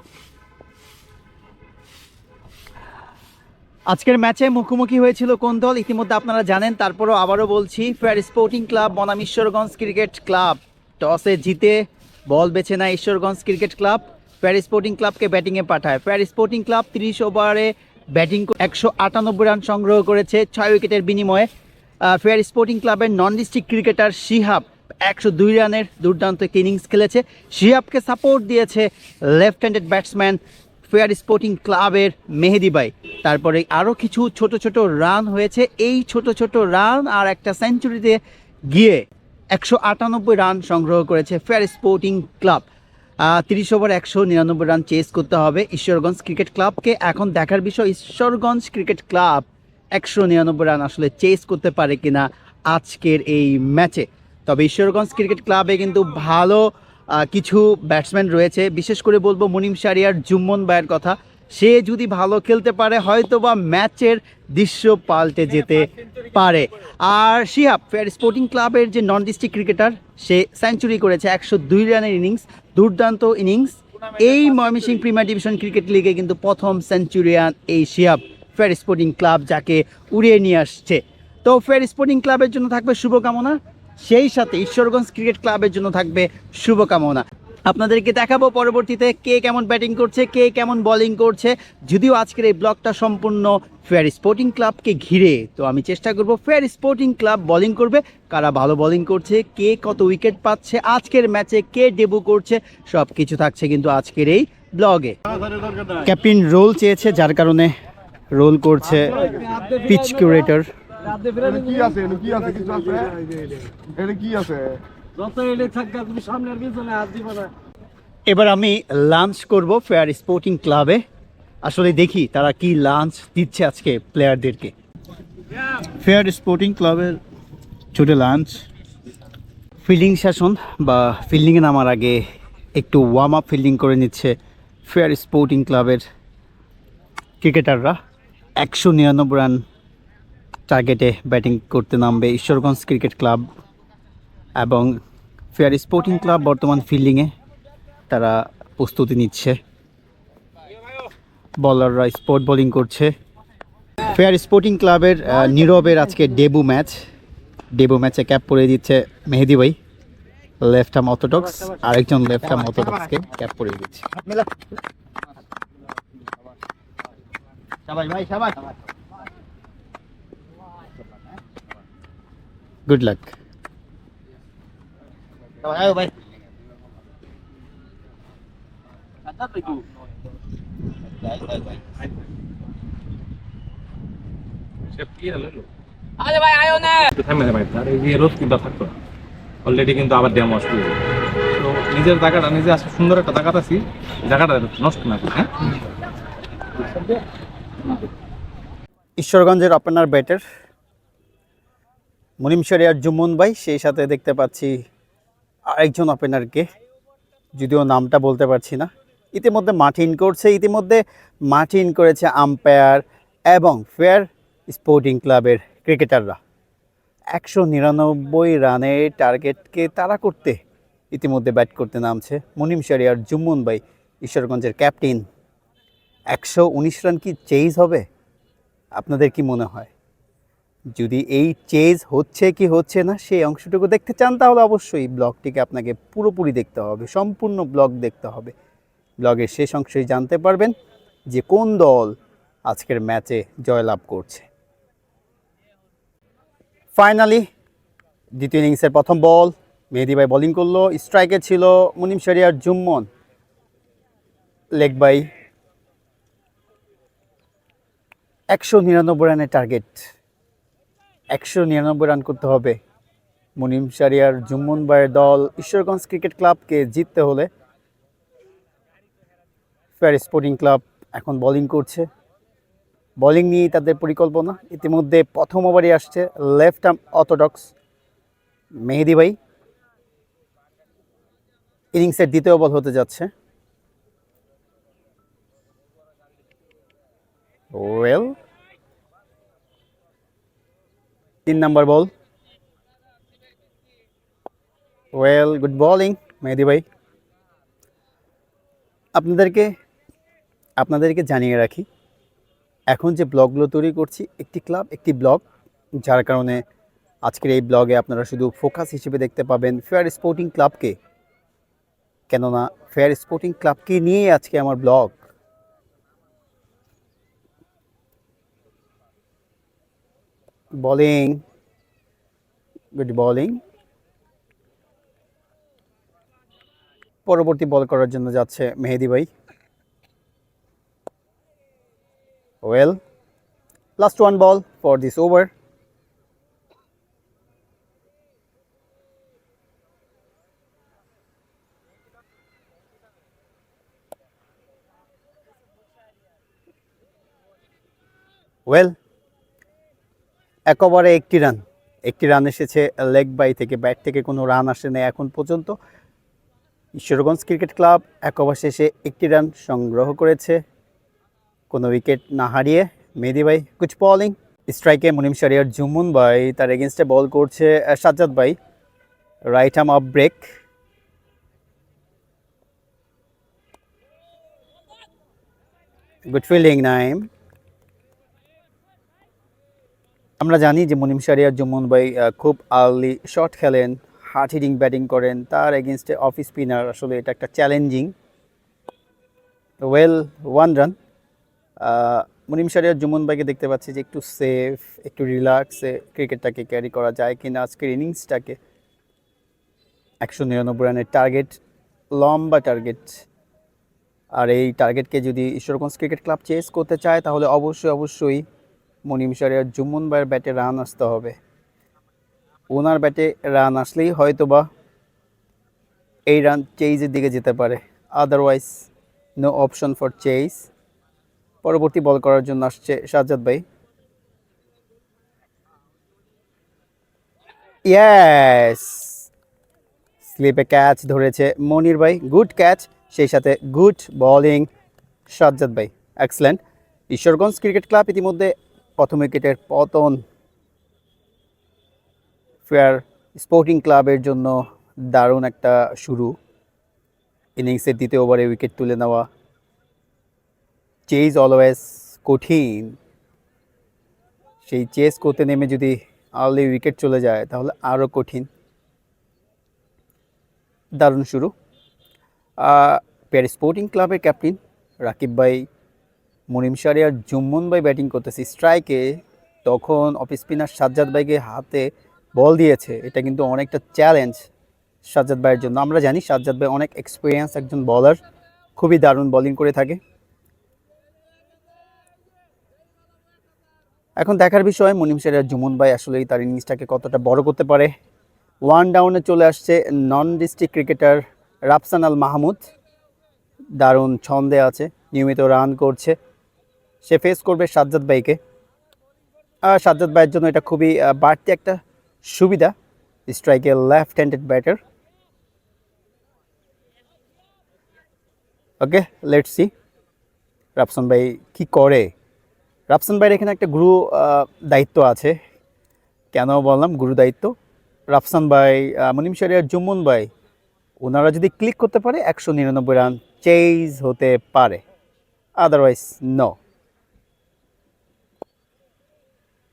আজকের ম্যাচে মুখোমুখি হয়েছিল কোন দল ইতিমধ্যে আপনারা জানেন, তারপরও আবারও বলছি, ফেয়ার স্পোর্টিং ক্লাব বনাম ঈশ্বরগঞ্জ ক্রিকেট ক্লাব। টসে জিতে বল বেছে নেয় Ishwarganj cricket club, fair sporting ক্লাবকে ব্যাটিংয়ে পাঠায়। ফেয়ার স্পোর্টিং ক্লাব 30 ওভারে ব্যাটিং 198 রান সংগ্রহ করেছে 6 উইকেটের বিনিময়ে। ফেয়ার স্পোর্টিং ক্লাবের নন ডিস্ট্রিক্ট ক্রিকেটার শিহাব 102 রানের দুর্দান্ত একটি ইনিংস খেলেছে। শিহাবকে সাপোর্ট দিয়েছে left handed batsman fair sporting ক্লাবের মেহেদি ভাই। তারপরে আরও কিছু ছোট ছোট রান হয়েছে। এই ছোট ছোট রান আর একটা সেঞ্চুরিতে গিয়ে 198 রান সংগ্রহ করেছে fair sporting club. 30 over 199 run chase করতে হবে ঈশ্বরগঞ্জ ক্রিকেট ক্লাবকে। এখন দেখার বিষয় ঈশ্বরগঞ্জ ক্রিকেট ক্লাব 199 রান আসলে চেস করতে পারে কিনা আজকের এই ম্যাচে। তবে ঈশ্বরগঞ্জ ক্রিকেট ক্লাবে কিন্তু ভালো কিছু ব্যাটসম্যান রয়েছে, বিশেষ করে বলবো মুনিম শারিয়ার জুম্মন ভাইয়ের কথা। সে যদি ভালো খেলতে পারে হয়তো বা ম্যাচের দৃশ্য পাল্টে যেতে পারে। আর শিহাব ফেয়ার স্পোর্টিং ক্লাবের যে নন ডিস্ট্রিক্ট ক্রিকেটার, সে সেঞ্চুরি করেছে 102 রানের ইনিংস, দুর্দান্ত ইনিংস। এই ময়মনসিংহ প্রিমিয়ার ডিভিশন ক্রিকেট লিগে কিন্তু প্রথম সেঞ্চুরিয়ান এই শিহাব ফেয়ার স্পোর্টিং ক্লাব, যাকে উড়িয়ে নিয়ে আসছে। তো ফেয়ার স্পোর্টিং ক্লাবের জন্য থাকবে শুভকামনা, সেই সাথে ঈশ্বরগঞ্জ ক্রিকেট ক্লাবের জন্য থাকবে শুভকামনা। আপনাদেরকে দেখাবো পরবর্তীতে কে কেমন ব্যাটিং করছে, কে কেমন বোলিং করছে। যদিও আজকের এই ব্লগটা সম্পূর্ণ ফেয়ার স্পোর্টিং ক্লাবকে ঘিরে, তো আমি চেষ্টা করব ফেয়ার স্পোর্টিং ক্লাব বোলিং করবে, কারা ভালো বোলিং করছে, কে কত উইকেট পাচ্ছে, আজকের ম্যাচে কে ডেবু করছে, সব কিছু থাকছে কিন্তু আজকের এই ব্লগে। ক্যাপ্টেন রোল চেয়েছে, যার কারণে রোল করছে পিচ কিউরেটর। কি আছে কি আছে কিছু আছে এটা কি আছে এবার আমি লাঞ্চ করব ফেয়ার স্পোর্টিং ক্লাবে। আসলে দেখি তারা কি লাঞ্চ দিচ্ছে আজকে প্লেয়ারদেরকে। ফেয়ার স্পোর্টিং ক্লাবের ছোট লাঞ্চ। ফিল্ডিং সেশন বা ফিল্ডিংয়ে নামার আগে একটু ওয়ার্ম আপ ফিল্ডিং করে নিচ্ছে ফেয়ার স্পোর্টিং ক্লাবের ক্রিকেটাররা। 199 রান টার্গেটে ব্যাটিং করতে নামবে ঈশ্বরগঞ্জ ক্রিকেট ক্লাব, এবং ফেয়ার স্পোর্টিং ক্লাব বর্তমান ফিল্ডিংয়ে তারা প্রস্তুতি নিচ্ছে। বলাররা স্পট বোলিং করছে। ফেয়ার স্পোর্টিং ক্লাবের নীরবের আজকে ডেবু ম্যাচে ক্যাপ পরিয়ে দিচ্ছে মেহেদি ভাই, লেফট আর্ম অর্থোডক্স। আরেকজন লেফট আর্ম অর্থোডক্সকে ক্যাপ পরিয়ে দিচ্ছে। Good luck. অলরেডি কিন্তু আবার ড্যাম ওয়াশ করে তো নিজের জায়গাটা নিজে আজকে সুন্দর একটা জায়গা আছি, জায়গাটা নষ্ট না করে। হ্যাঁ, ঈশ্বরগঞ্জের ওপেনার ব্যাটার মুনিম শরিয়ার জুম্মন ভাই, সেই সাথে দেখতে পাচ্ছি আরেকজন ওপেনারকে, যদিও নামটা বলতে পারছি না। ইতিমধ্যে মাঠে ইন করেছে আম্পায়ার এবং ফেয়ার স্পোর্টিং ক্লাবের ক্রিকেটাররা। 199 রানের টার্গেটকে তাড়া করতে ইতিমধ্যে ব্যাট করতে নামছে মুনিম শরিয়ার জুম্মন ভাই, ঈশ্বরগঞ্জের ক্যাপ্টেন। 119 রান কি চেজ হবে? আপনাদের কি মনে হয়? যদি এই চেজ হচ্ছে কি হচ্ছে না সেই অংশটুকু দেখতে চান, তাহলে অবশ্যই ব্লগটিকে আপনাকে পুরোপুরি দেখতে হবে, সম্পূর্ণ ব্লগ দেখতে হবে। ব্লগের শেষ অংশেই জানতে পারবেন যে কোন দল আজকের ম্যাচে জয়লাভ করছে। ফাইনালি দ্বিতীয় ইনিংসের প্রথম বল, মেহেদি ভাই বোলিং করলো। স্ট্রাইকে ছিল মুনিম শরিয়ার জুম্মন, লেগ বাই। 199 রানের টার্গেট, 199 রান করতে হবে মুনিম শরিয়ার জুম্মন ভাইয়ের দল ঈশ্বরগঞ্জ ক্রিকেট ক্লাবকে জিততে হলে। ফেয়ার স্পোর্টিং ক্লাব এখন বোলিং করছে, বোলিং নিয়েই তাদের পরিকল্পনা। ইতিমধ্যে প্রথম ওভারে আসছে লেফট আর্ম অর্থোডক্স মেহেদি ভাই। ইনিংসের দ্বিতীয় বল হতে যাচ্ছে। ওয়েল, 3 নাম্বার বল। ওয়েল, গুড বোলিং মেহেদি ভাই। আপনাদেরকে জানিয়ে রাখি, এখন যে ব্লগগুলো তৈরি করছি একটি ক্লাব একটি ব্লগ, যার কারণে আজকের এই ব্লগে আপনারা শুধু ফোকাস হিসেবে দেখতে পাবেন ফেয়ার স্পোর্টিং ক্লাবকে, কেননা ফেয়ার স্পোর্টিং ক্লাবকে নিয়ে আজকে আমার ব্লগ। Bowling, good bowling. পরবর্তী বল করার জন্য যাচ্ছে মেহেদি ভাই। Well, last one ball for this over. Well, এক ওভারে একটি রান এসেছে লেগ বাই থেকে, ব্যাট থেকে কোনো রান আসে না এখন পর্যন্ত। ঈশ্বরগঞ্জ ক্রিকেট ক্লাব এক ওভার শেষে একটি রান সংগ্রহ করেছে, কোনো উইকেট না হারিয়ে। মেহেদি ভাই কুচ বলিং। স্ট্রাইকে মুনিম শারিয়ার জুমুন ভাই, তার এগেনস্টে বল করছে সাজ্জাদ ভাই। Right arm off break. Good fielding Naim. আমরা জানি যে মুনিম শারিয়ার জুমুন ভাই খুব আর্লি শট খেলেন, হার্ড হিটিং ব্যাটিং করেন। তার এগেনস্টে অফ স্পিনার, আসলে এটা একটা challenging. Well, one run. Munim Shariar Jumun ভাইকে দেখতে পাচ্ছি যে একটু সেফ, একটু রিল্যাক্সে ক্রিকেটটাকে ক্যারি করা যায় কিনা আজকের ইনিংসটাকে। 199 রানের টার্গেট, লম্বা টার্গেট। আর এই টার্গেটকে যদি ঈশ্বরগঞ্জ ক্রিকেট ক্লাব চেস করতে চায় তাহলে অবশ্যই মুনিম শারিয়ার জুমুন ভাইয়ের ব্যাটে রান আসতে হবে। ওনার ব্যাটে রান আসলেই হয়তোবা এই রান চেইজের দিকে যেতে পারে, otherwise no option for chase. পরবর্তী বল করার জন্য আসছে সাজ্জাদ ভাই। ইয়েস, স্লিপে ক্যাচ ধরেছে মনির ভাই, গুড ক্যাচ, সেই সাথে গুড বোলিং সাজ্জাদ ভাই, এক্সেলেন্ট। ঈশ্বরগঞ্জ ক্রিকেট ক্লাব ইতিমধ্যে প্রথম উইকেটের পতন। ফেয়ার স্পোর্টিং ক্লাবের জন্য দারুণ একটা শুরু। ইনিংসের দ্বিতীয় ওভারে উইকেট তুলে নেওয়া। চেজ অলওয়েজ কঠিন, সেই চেস করতে নেমে যদি আর্লি উইকেট চলে যায় তাহলে আরও কঠিন। দারুণ শুরু। পেয়ার স্পোর্টিং ক্লাবের ক্যাপ্টেন রাকিব ভাই, মুনিম শারিয়ার জুম্মন ভাই ব্যাটিং করতেছে স্ট্রাইকে, তখন অফ স্পিনার সাজ্জাদ ভাইকে হাতে বল দিয়েছে। এটা কিন্তু অনেকটা চ্যালেঞ্জ সাজ্জাদ ভাইয়ের জন্য। আমরা জানি সাজ্জাদ ভাই অনেক এক্সপিরিয়েন্স একজন বলার, খুবই দারুণ বোলিং করে থাকে। এখন দেখার বিষয় মুনিম শারিয়ার জুমন ভাই আসলেই তার ইনিংসটাকে কতটা বড় করতে পারে। ওয়ান ডাউনে চলে আসছে নন ডিস্ট্রিক্ট ক্রিকেটার রাফসান আল মাহমুদ, দারুণ ছন্দে আছে, নিয়মিত রান করছে। সে ফেস করবে সাজ্জাদ ভাইকে। সাজ্জাদ ভাইয়ের জন্য এটা খুবই বাড়তি একটা সুবিধা, স্ট্রাইকে left handed batter. Okay, let's see Rafsan ভাই কি করে। রাফসান ভাইয়ের এখানে একটা গুরু দায়িত্ব আছে। কেন বললাম গুরু দায়িত্ব? রাফসান ভাই, মুনিম শারিয়ার জুম্মন ভাই, ওনারা যদি ক্লিক করতে পারে 199 রান চেজ হতে পারে, otherwise no.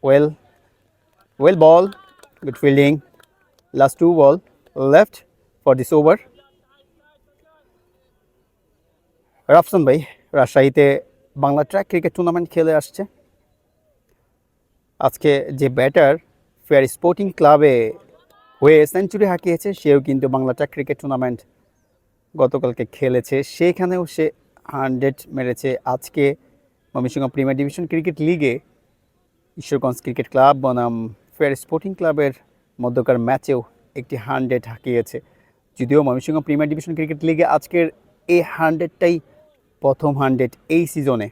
Well ball, good fielding. Last 2 ball left for this over. Rafsan ভাই রাজশাহীতে বাংলা ট্র্যাক ক্রিকেট টুর্নামেন্ট খেলে আসছে। আজকে যে ব্যাটার ফেয়ার স্পোর্টিং ক্লাবে হয়ে সেঞ্চুরি হাঁকিয়েছে, সেও কিন্তু বাংলা ট্র্যাক ক্রিকেট টুর্নামেন্ট গতকালকে খেলেছে, সেখানেও সে 100 মেরেছে। আজকে ময়মনসিংহ প্রিমিয়ার ডিভিশন ক্রিকেট লিগে ঈশ্বরগঞ্জ ক্রিকেট ক্লাব বনাম ফেয়ার স্পোর্টিং ক্লাবের মধ্যকার ম্যাচেও একটি 100 হাঁকিয়েছে। যদিও ময়মনসিংহ প্রিমিয়ার ডিভিশন ক্রিকেট লিগে আজকের এই 100টাই প্রথম 100 এই সিজনে।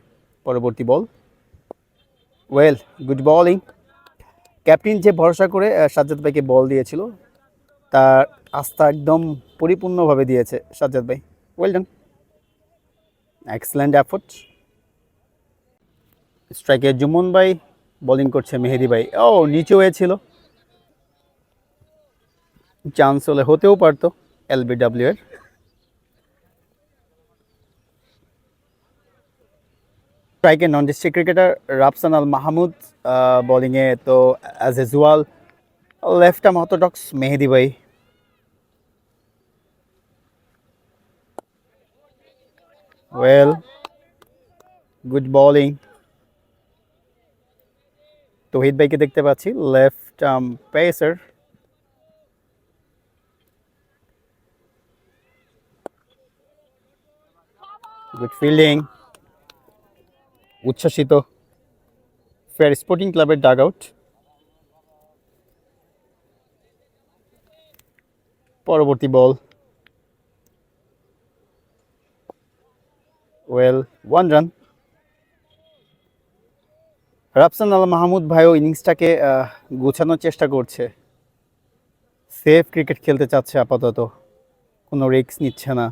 পরবর্তী বল, ওয়েল, গুড বোলিং। ক্যাপ্টেন যে ভরসা করে সাজ্জাদ ভাইকে বল দিয়েছিল, তার আস্থা একদম পরিপূর্ণভাবে দিয়েছে সাজ্জাদ ভাই। Well done, excellent effort. স্ট্রাইকে জুমন ভাই, বোলিং করছে মেহেদি ভাই। ও, নিচে হয়েছিল, চান্স হলে হতেও পারতো এলবিডব্লিউ এর। স্ট্রাইকে non district cricketer Rafsan Al Mahmud, বোলিংয়ে তো as usual left arm orthodox Mehedi ভাই। Well, good bowling. তৌহিদ ভাইকে দেখতে পাচ্ছি, left arm pacer. Good fielding, উচ্ছ্বাসিত ফেয়ার স্পোর্টিং ক্লাবের ডাগ আউট। পরবর্তী বল, ওয়েল, 1 রান। রাফসান আল মাহমুদ ভাইও ইনিংসটাকে গোছানোর চেষ্টা করছে, সেফ ক্রিকেট খেলতে চাচ্ছে আপাতত, কোনো রিস্ক নিচ্ছে না।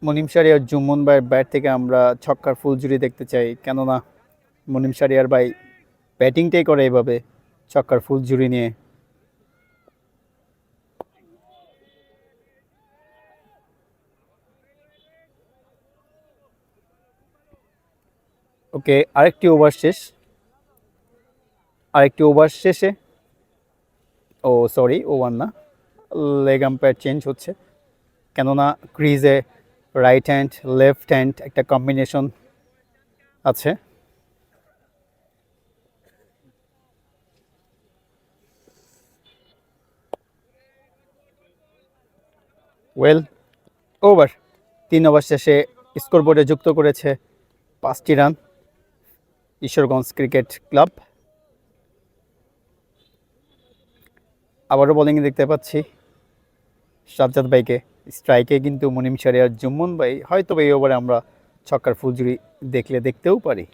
মুনিম শারিয়ার জুম্মন ভাইয়ের ব্যাট থেকে আমরা ছক্কার ফুলঝুরি দেখতে চাই, কেননা মুনিম শারিয়ার ভাই ব্যাটিংটাই করে এভাবে ছক্কার ফুলঝুরি নিয়ে। ওকে, আরেকটি ওভার শেষে, ও সরি, ওভার না, লেগ আম্পায়ার চেঞ্জ হচ্ছে, কেননা ক্রিজে রাইট হ্যান্ড লেফট হ্যান্ড একটা কম্বিনেশন আছে। Well, over. 3 ওভার শেষে স্কোরবোর্ডে যুক্ত করেছে 5টি রান ঈশ্বরগঞ্জ ক্রিকেট ক্লাব। আবারও বোলিংয়ে দেখতে পাচ্ছি সাজ্জাদ ভাইকে, স্ট্রাইকে কিন্তু মুনিম শারিয়ার জুম্মন ভাই, হয়তো এই ওভারে আমরা ছক্কার ফুলঝুরি দেখতেও পারি।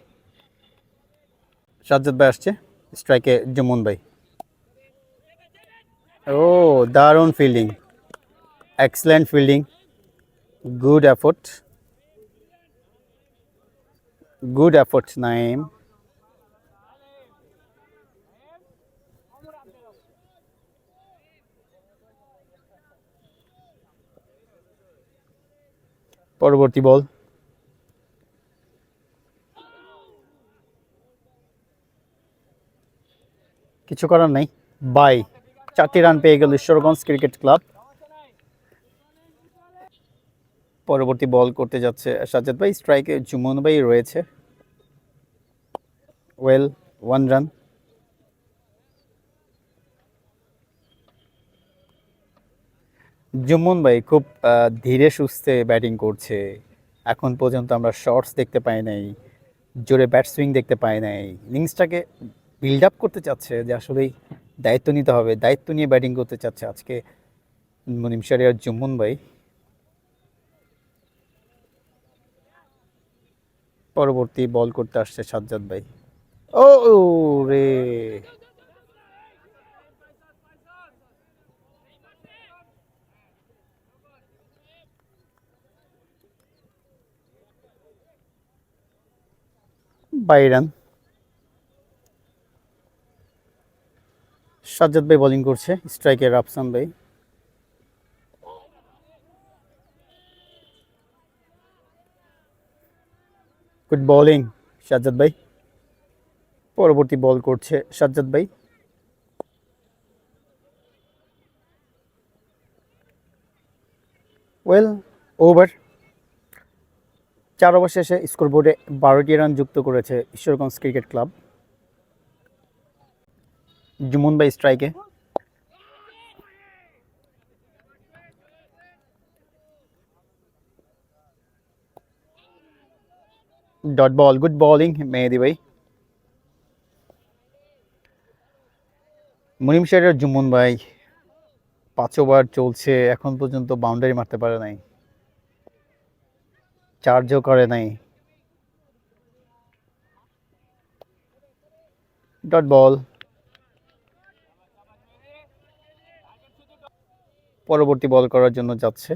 সাজ্জাদ ভাই আসছে, স্ট্রাইকে জুম্মন ভাই। ও, দারুণ fielding, excellent fielding, good effort Naim. পরবর্তী বল, কিছু করার নাই, 4টি রান পেয়ে গেল ঈশ্বরগঞ্জ ক্রিকেট ক্লাব। পরবর্তী বল করতে যাচ্ছে সাজ্জাদ ভাই, স্ট্রাইকে জুম্মন ভাই রয়েছে। Well, 1 run. জুম্মন ভাই খুব ধীরে সুস্থে ব্যাটিং করছে, এখন পর্যন্ত আমরা শর্টস দেখতে পাই নাই, জোরে ব্যাট সুইং দেখতে পাই নাই। ইনিংসটাকে বিল্ড আপ করতে চাচ্ছে, যে আসলেই দায়িত্ব নিতে হবে, দায়িত্ব নিয়ে ব্যাটিং করতে চাচ্ছে আজকে মুনিম শারিয়ার জুম্মন ভাই। পরবর্তী বল করতে আসছে সাজ্জাদ ভাই। ও রে, রান। সাজ্জাদ ভাই বোলিং করছে, স্ট্রাইকে রাফসান ভাই। গুড বোলিং সাজ্জাদ ভাই। পরবর্তী বল করছে সাজ্জাদ ভাই। Well, over. 4 ওভার শেষে স্কোরবোর্ডে 12টি রান যুক্ত করেছে ঈশ্বরগঞ্জ ক্রিকেট ক্লাব। জুমন ভাই স্ট্রাইকে। ডট বল, গুড বোলিং মেহেদি ভাই। মুনিম শারিয়ার জুমন ভাই, 5 ওভার চলছে, এখন পর্যন্ত বাউন্ডারি মারতে পারে নাই, চার্জও করে নাই। Dot ball. পরবর্তী বল করার জন্য যাচ্ছে।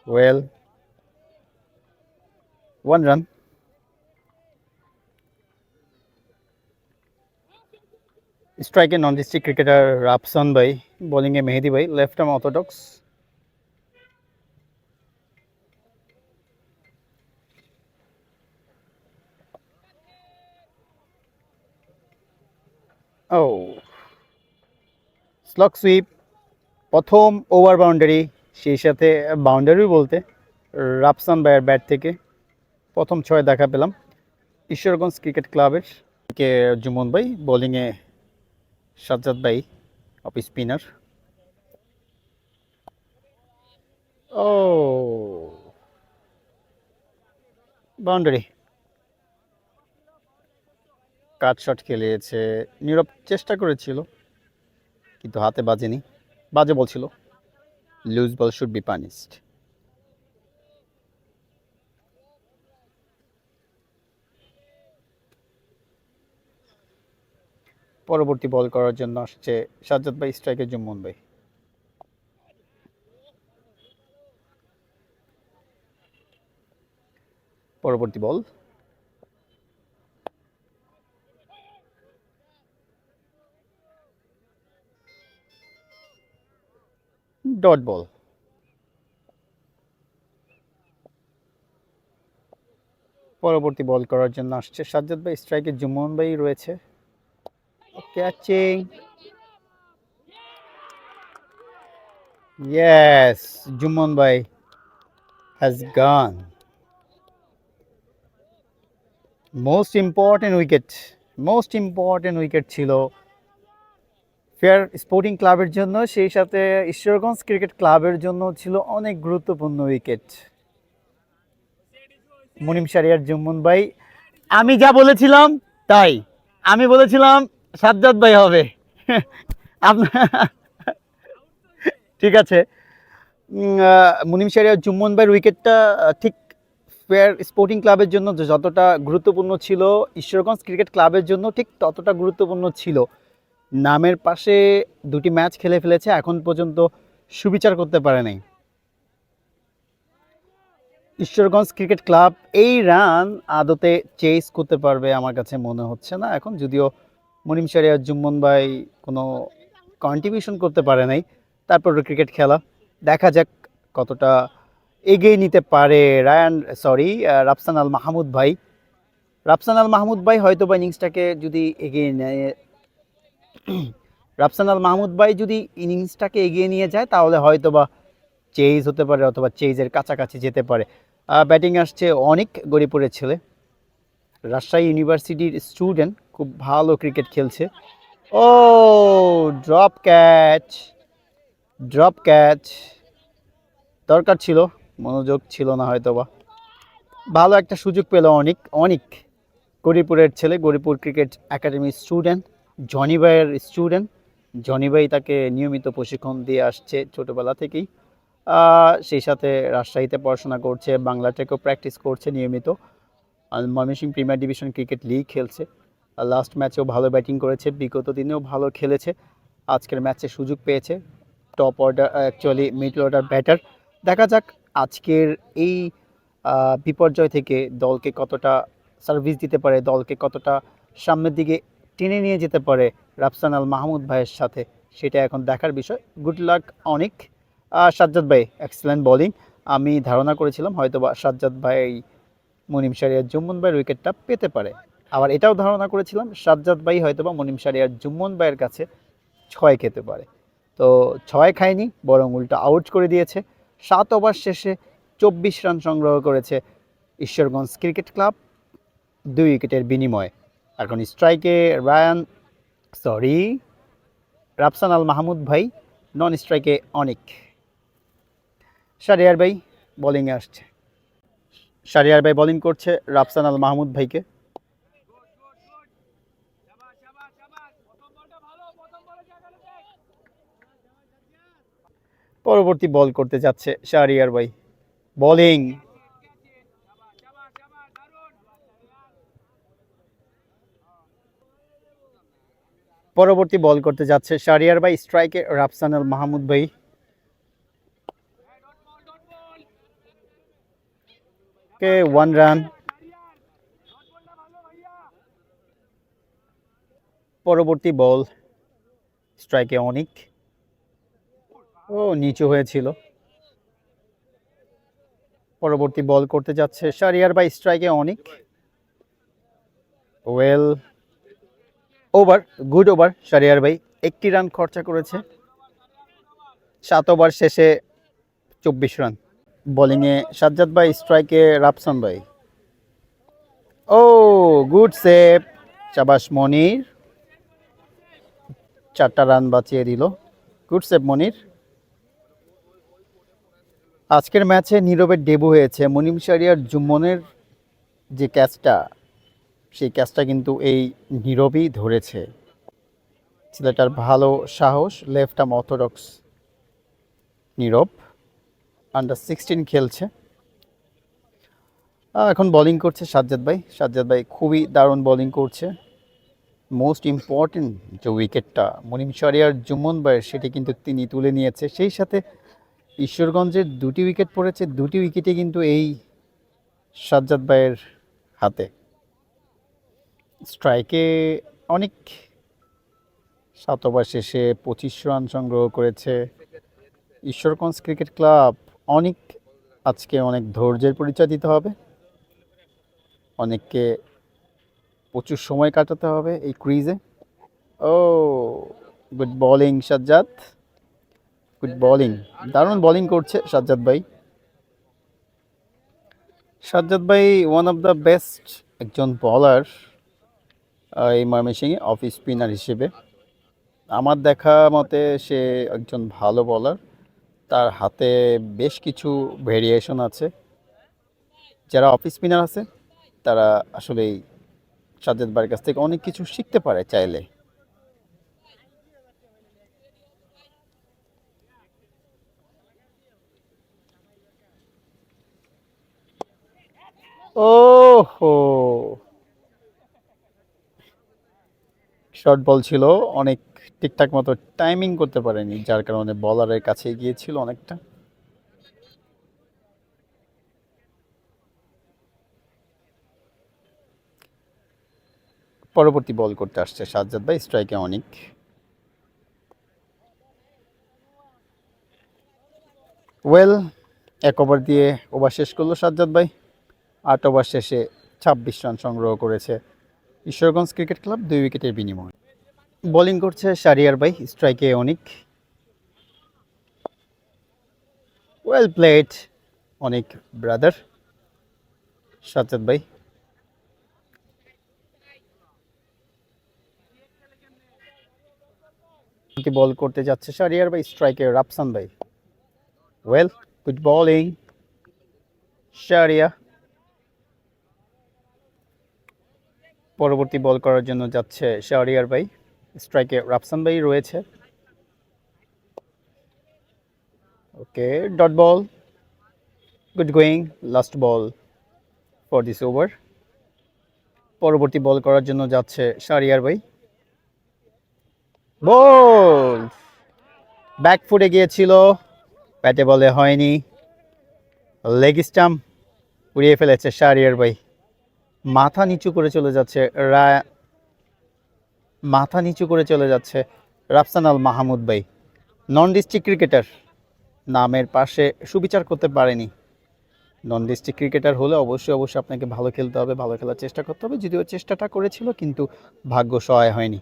Well, 1 run. স্ট্রাইকে নন ডিস্ট্রিক্ট ক্রিকেটার রাফসান ভাই, বোলিংয়ে মেহেদি ভাই, লেফট আর্ম অর্থোডক্স। ও, স্লগ সুইপ, প্রথম ওভার বাউন্ডারি, সেই সাথে বাউন্ডারি বলতে রাফসান ভাইয়ের ব্যাট থেকে প্রথম 6 দেখা পেলাম ঈশ্বরগঞ্জ ক্রিকেট ক্লাবের। কে জুমন ভাই, বোলিংয়ে সাজ্জাদ ভাই, অফ স্পিনার। ও, ও বাউন্ডারি, কাট শট খেলিয়েছে, নীরব চেষ্টা করেছিল কিন্তু হাতে বাজেনি, বাজে বল ছিল। Loose ball should be punished. পরবর্তী বল করার জন্য আসছে সাজ্জাদ ভাই, স্ট্রাইকের জুম্মন ভাই। পরবর্তী বল, ডট বল। পরবর্তী বল করার জন্য আসছে সাজ্জাদ ভাই, স্ট্রাইকের জুম্মন ভাই রয়েছে। ক্যাচিং, ইয়েস, জুম্মন ভাই has gone. Most important wicket ছিল ফেয়ার স্পোর্টিং ক্লাবের জন্য, সেই সাথে ঈশ্বরগঞ্জ ক্রিকেট ক্লাবের জন্য ছিল অনেক গুরুত্বপূর্ণ উইকেট। মুনিম শারিয়ার জুম্মন ভাই, আমি যা বলেছিলাম তাই, আমি বলেছিলাম সাজ্জাদ ভাই হবে। আপনার ঠিক আছে। মুনিম শারিয়ার জুম্মন ভাইয়ের উইকেটটা ঠিক ফেয়ার স্পোর্টিং ক্লাবের জন্য যতটা গুরুত্বপূর্ণ ছিল, ঈশ্বরগঞ্জ ক্রিকেট ক্লাবের জন্য ঠিক ততটা গুরুত্বপূর্ণ ছিল। নামের পাশে দুটি ম্যাচ খেলে ফেলেছে, এখন পর্যন্ত সুবিচার করতে পারে নাই ঈশ্বরগঞ্জ ক্রিকেট ক্লাব। এই রান আদতে চেস করতে পারবে আমার কাছে মনে হচ্ছে না এখন, যদিও মুনিম শারিয়ার জুম্মন ভাই কোনো কন্ট্রিবিউশন করতে পারে নাই, তারপর ক্রিকেট খেলা, দেখা যাক কতটা এগিয়ে নিতে পারে রাফসান আল মাহমুদ ভাই। রাফসান আল মাহমুদ ভাই হয়তো বা ইনিংসটাকে যদি এগিয়ে নেয়, রাফসান আল মাহমুদ ভাই যদি ইনিংসটাকে এগিয়ে নিয়ে যায় তাহলে হয়তো বা চেজ হতে পারে অথবা চেজের কাছাকাছি যেতে পারে। ব্যাটিং আসছে অনেক, গরিপুরের ছেলে, রাজশাহী ইউনিভার্সিটির স্টুডেন্ট, খুব ভালো ক্রিকেট খেলছে। ও ড্রপ ক্যাচ, দরকার ছিল, মনোযোগ ছিল না হয়তো বা। ভালো একটা সুযোগ পেল অনেক গরিপুরের ছেলে, গরিপুর ক্রিকেট একাডেমির স্টুডেন্ট, জনি ভাইয়ের স্টুডেন্ট। জনি ভাই তাকে নিয়মিত প্রশিক্ষণ দিয়ে আসছে ছোটোবেলা থেকেই, সেই সাথে রাজশাহীতে পড়াশোনা করছে, বাংলাটাকেও প্র্যাকটিস করছে নিয়মিত। আর Mymensingh premier division cricket league খেলছে, লাস্ট ম্যাচেও ভালো ব্যাটিং করেছে, বিগত দিনেও ভালো খেলেছে, আজকের ম্যাচে সুযোগ পেয়েছে। Top order, actually middle order batter. দেখা যাক আজকের এই বিপর্যয় থেকে দলকে কতটা সার্ভিস দিতে পারে, দলকে কতটা সামনের দিকে টেনে নিয়ে যেতে পারে রাফসান আল মাহমুদ ভাইয়ের সাথে, সেটা এখন দেখার বিষয়। গুড লাক অনেক। সাজ্জাদ ভাই এক্সেলেন্ট বোলিং, আমি ধারণা করেছিলাম হয়তোবা সাজ্জাদ ভাই মুনিম শারিয়ার জুম্মন ভাইয়ের উইকেটটা পেতে পারে, আবার এটাও ধারণা করেছিলাম সাজ্জাদ ভাই হয়তোবা মুনিম শারিয়ার জুম্মন ভাইয়ের কাছে 6 খেতে পারে। তো 6 খায়নি, বরং উল্টো আউট করে দিয়েছে। 7 ওভার শেষে 24 রান সংগ্রহ করেছে ঈশ্বরগঞ্জ ক্রিকেট ক্লাব 2 উইকেটের বিনিময়ে। এখন স্ট্রাইকে রাফসান আল মাহমুদ ভাই, নন স্ট্রাইকে অনেক। শারিয়ার ভাই বোলিংয়ে আসছে, শারিয়ার ভাই বোলিং করছে রাফসান আল মাহমুদ ভাইকে। পরবর্তী বল করতে যাচ্ছে শারিয়ার ভাই, বোলিং, পরবর্তী বল করতে যাচ্ছে শারিয়ার ভাই, স্ট্রাইকে রাফসান আল মাহমুদ ভাই। কে 1 রান। পরবর্তী বল, স্ট্রাইকে অনেক, ও নিচু হয়েছিল। পরবর্তী বল করতে যাচ্ছে শারিয়ার ভাই, স্ট্রাইকে অনেক, well over, good over. Shahriar ভাই 1 রান খরচা করেছে 7 ওভার শেষে 24 রান। বোলিংয়ে সাজ্জাদ ভাই, স্ট্রাইকে রাফসান ভাই। ও গুড সেভ, শাবাশ মনির, 4টা রান বাঁচিয়ে দিল, গুড সেভ মনির। আজকের ম্যাচে নীরবের ডেবু হয়েছে। মুনিম শাহরিয়ার জুম্মনের যে ক্যাচটা, সেই ক্যাচটা কিন্তু এই নীরবই ধরেছে। ছেলেটার ভালো সাহস, লেফট আর্ম অর্থোডক্স নীরব, আন্ডার 16 খেলছে। এখন বোলিং করছে সাজ্জাদ ভাই। সাজ্জাদ ভাই খুবই দারুণ বোলিং করছে। মোস্ট ইম্পর্টেন্ট যে উইকেটটা মুনিম শাহরিয়ার জুম্মন ভাইয়ের, সেটি কিন্তু তিনি তুলে নিয়েছে। সেই সাথে ঈশ্বরগঞ্জের 2টি উইকেট পড়েছে, 2টি উইকেটে কিন্তু এই সাজ্জাদ ভাইয়ের হাতে। স্ট্রাইকে অনেক, 7 ওভার শেষে 25 রান সংগ্রহ করেছে ঈশ্বরগঞ্জ ক্রিকেট ক্লাব। অনেক, আজকে অনেক ধৈর্যের পরিচয় দিতে হবে, অনেককে প্রচুর সময় কাটাতে হবে এই ক্রিজে। ও, good bowling Sajjad, good bowling, দারুণ বোলিং করছে সাজ্জাদ ভাই। সাজ্জাদ ভাই ওয়ান অফ দ্য বেস্ট একজন বলার এই ময়মনসিংহে অফ স্পিনার হিসেবে। আমার দেখা মতে সে একজন ভালো বলার। তার হাতে বেশ কিছু ভেরিয়েশন আছে। যারা অফ স্পিনার আছে তারা আসলেই সাজ্জাদ ভাইয়ের কাছ থেকে অনেক কিছু শিখতে পারে চাইলে। ওহো, শর্ট বল ছিল, অনেক ঠিকঠাক মতো টাইমিং করতে পারেনি, যার কারণে বলারের কাছে গিয়েছিল অনেকটা। পরবর্তী বল করতে আসছে সাজ্জাদ ভাই, স্ট্রাইকে অনেক। ওয়েল, 1 ওভার দিয়ে ওভার শেষ করলো সাজ্জাদ ভাই। 8 ওভার শেষে 26 রান সংগ্রহ করেছে ঈশ্বরগঞ্জ ক্রিকেট ক্লাব 2 উইকেটের বিনিময়ে। বোলিং করছে শাহরিয়ার ভাই, স্ট্রাইকে অনেক। ওয়েল প্লেড অনেক ব্রাদার সাজ্জাদ ভাই। বল করতে যাচ্ছে শাহরিয়ার ভাই, স্ট্রাইকে রাফসান ভাই। Well, good bowling Shahria. পরবর্তী বল করার জন্য যাচ্ছে শাহরিয়ার ভাই, স্ট্রাইকে রাফসান ভাই রয়েছে। Okay, dot ball, good going, last ball for this over. পরবর্তী বল করার জন্য যাচ্ছে শাহরিয়ার ভাই। বল ব্যাক ফুটে গিয়েছিল, ব্যাটে বলে হয়নি। লেগ স্টাম্প উড়িয়ে ফেলেছে শাহরিয়ার ভাই। মাথা নিচু করে চলে যাচ্ছে মাথা নিচু করে চলে যাচ্ছে রাফসান আল মাহমুদ ভাই। নন ডিস্ট্রিক্ট ক্রিকেটার, নামের পাশে সুবিচার করতে পারেনি। নন ডিস্ট্রিক্ট ক্রিকেটার হলে অবশ্যই আপনাকে ভালো খেলতে হবে, ভালো খেলার চেষ্টা করতে হবে, যদিও চেষ্টাটা করেছিল কিন্তু ভাগ্য সহায় হয়নি।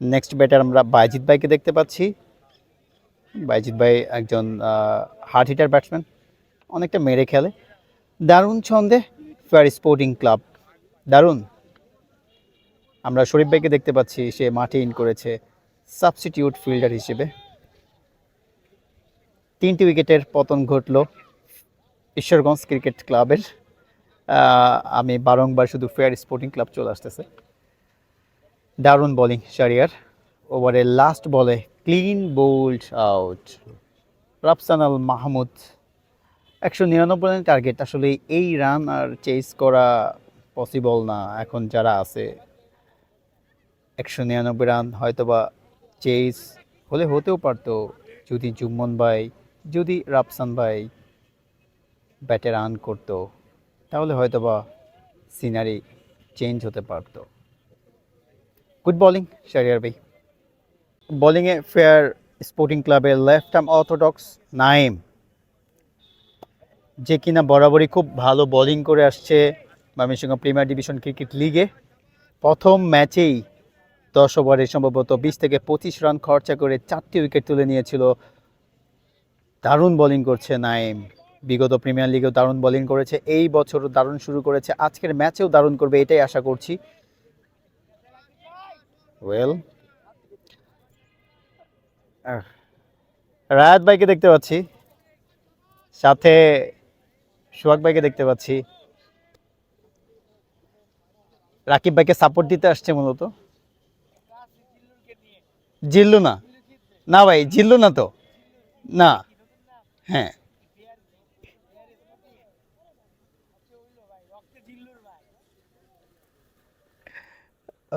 নেক্সট ব্যাটার আমরা বাইজিৎ ভাইকে দেখতে পাচ্ছি। বাইজিৎ ভাই একজন হার্ড হিটার ব্যাটসম্যান, অনেকটা মেরে খেলে। দারুণ ছন্দে ফেয়ার স্পোর্টিং ক্লাব, দারুণ। আমরা শরীফ ভাইকে দেখতে পাচ্ছি, সে মাঠে ইন করেছে সাবস্টিটিউট ফিল্ডার হিসেবে। 3টি উইকেটের পতন ঘটল ঈশ্বরগঞ্জ ক্রিকেট ক্লাবের। আমি বারংবার শুধু ফেয়ার স্পোর্টিং ক্লাব চলে আসতেছে। দারুণ বোলিং শাহরিয়ার। ওভারের লাস্ট বলে clean bold out Rafsan Al Mahmud. 199 রানের টার্গেট, আসলে এই রান আর চেস করা পসিবল না। এখন যারা আছে 199 রান হয়তোবা চেস হলে হতেও পারতো, যদি জুম্মন ভাই, যদি রাফসান ভাই ব্যাটে রান করতো, তাহলে হয়তোবা সিনারি চেঞ্জ হতে পারতো। গুড বোলিং শাহরিয়ার ভাই। বোলিংয়ে ফেয়ার স্পোর্টিং ক্লাবের লেফট আর্ম অর্থোডক্স নাইম, যে কিনা বরাবরই খুব ভালো বোলিং করে আসছে ময়মনসিংহ প্রিমিয়ার ডিভিশন ক্রিকেট লিগে। প্রথম ম্যাচেই 10 ওভারে সম্ভবত 20 থেকে 25 রান খরচা করে 4টি উইকেট তুলে নিয়েছিল। দারুণ বোলিং করছে নাইম, বিগত প্রিমিয়ার লিগেও দারুণ বোলিং করেছে, এই বছরও দারুণ শুরু করেছে, আজকের ম্যাচেও দারুণ করবে এটাই আশা করছি। ওয়েল, রায়াত ভাইকে দেখতে পাচ্ছি, সাথে সোহাগ ভাইকে দেখতে পাচ্ছি, রাকিব ভাইকে সাপোর্ট দিতে আসছে মূলত। জিল্লু না, না ভাই জিল্লু না তো, না। হ্যাঁ,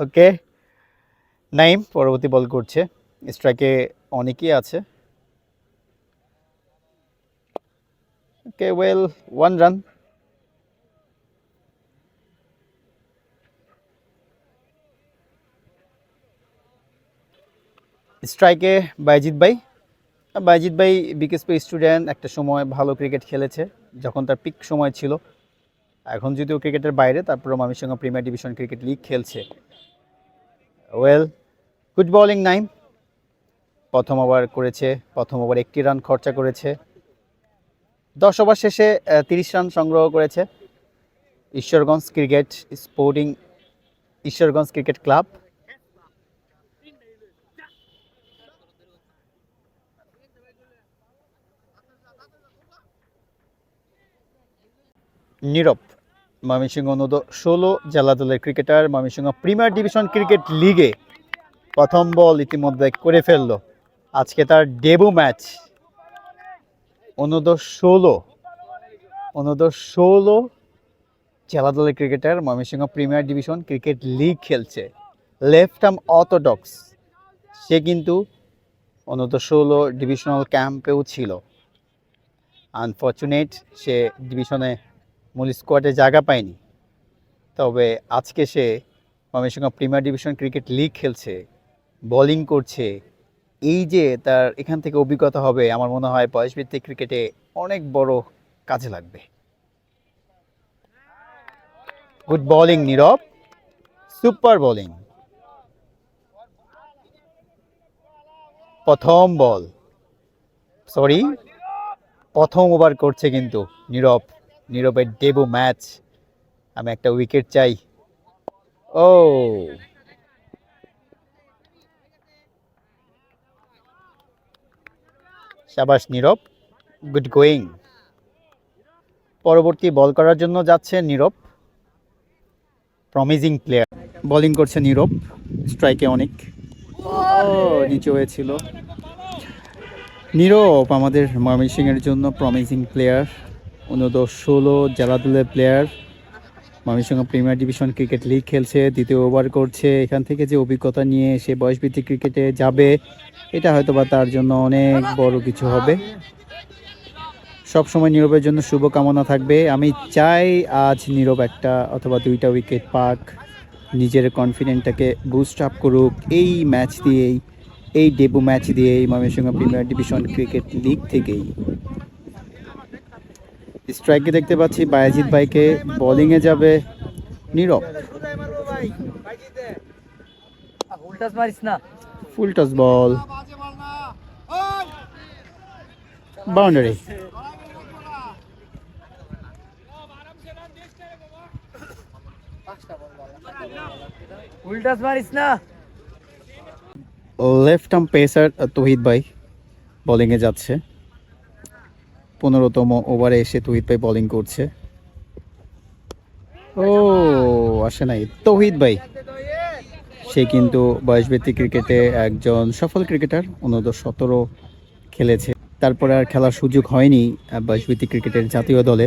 ওকে। নাইম পরবর্তী বল করছে, স্ট্রাইকে অনেকেই আছে। ওকে, ওয়েল, 1 রান। স্ট্রাইকে বাইজিৎ ভাই। বাইজিৎ ভাই বিকেএসপি স্টুডেন্ট, একটা সময় ভালো ক্রিকেট খেলেছে যখন তার পিক সময় ছিল। এখন যদিও ক্রিকেটের বাইরে, তারপরে Mymensingh premier division cricket league খেলছে। Well, good bowling Naim. প্রথম ওভার করেছে, প্রথম ওভার 1টি রান খরচা করেছে। 10 ওভার শেষে 30 রান সংগ্রহ করেছে। Ishwarganj cricket club. নীরব, ময়মনসিংহ অনূর্ধ্ব-16 জেলা দলের cricketer, Mymensingh premier division cricket লিগে প্রথম বল ইতিমধ্যে করে ফেলল। আজকে তার ডেবু ম্যাচ। অনূর্ধ্ব-16 জেলা দলের cricketer, Mymensingh premier division cricket league খেলছে। লেফট আর্ম অর্থোডক্স, সে কিন্তু অনূর্ধ্ব-16 ডিভিশনাল ক্যাম্পেও ছিল। আনফর্চুনেট, সে ডিভিশনে মূল স্কোয়াডে জায়গা পায়নি। তবে আজকে সে Mymensingh premier division cricket league খেলছে, বোলিং করছে। এই যে তার এখান থেকে অভিজ্ঞতা হবে, আমার মনে হয় বয়সভিত্তিক ক্রিকেটে অনেক বড় কাজে লাগবে। গুড বোলিং নীরব, সুপার বোলিং। প্রথম ওভার করছে কিন্তু নীরবের ডেবু ম্যাচ। আমি একটা উইকেট চাই। ও, শাবাশ নীরব, গুড গোয়িং। পরবর্তী বল করার জন্য যাচ্ছে নীরব, প্রমিজিং প্লেয়ার। বোলিং করছে নীরব, স্ট্রাইকে অনেক। নিচে হয়েছিল। নীরব আমাদের ময়মনসিংহের জন্য প্রমিজিং প্লেয়ার, অনূর্ধ্ব-16 জেলা দলের player, Mymensingh premier division cricket league খেলছে, দ্বিতীয় ওভার করছে। এখান থেকে যে অভিজ্ঞতা নিয়ে সে বয়সভিত্তিক ক্রিকেটে যাবে, এটা হয়তো বা তার জন্য অনেক বড় কিছু হবে। সবসময় নীরবের জন্য শুভকামনা থাকবে। আমি চাই আজ নীরব একটা অথবা 2টা উইকেট পাক, নিজের কনফিডেন্টটাকে বুস্ট আপ করুক এই ম্যাচ দিয়েই, এই ডেবু ম্যাচ দিয়েই Mymensingh premier division cricket league থেকেই। স্ট্রাইকে দেখতে পাচ্ছি বায়েজিৎ ভাইকে, বোলিংয়ে যাবে নীরব। ফুল টস বল, বাউন্ডারি। লেফট আর্ম পেসার তৌহিদ ভাই বোলিংয়ে যাচ্ছে। 15তম ওভারে এসে তৌহিদ ভাই বোলিং করছে। ও, আসে নাই তৌহিদ ভাই। সে কিন্তু বয়সভিত্তিক ক্রিকেটে একজন সফল ক্রিকেটার, অনূর্ধ্ব-17 খেলেছে। তারপরে আর খেলার সুযোগ হয়নি বয়সভিত্তিক ক্রিকেটের জাতীয় দলে।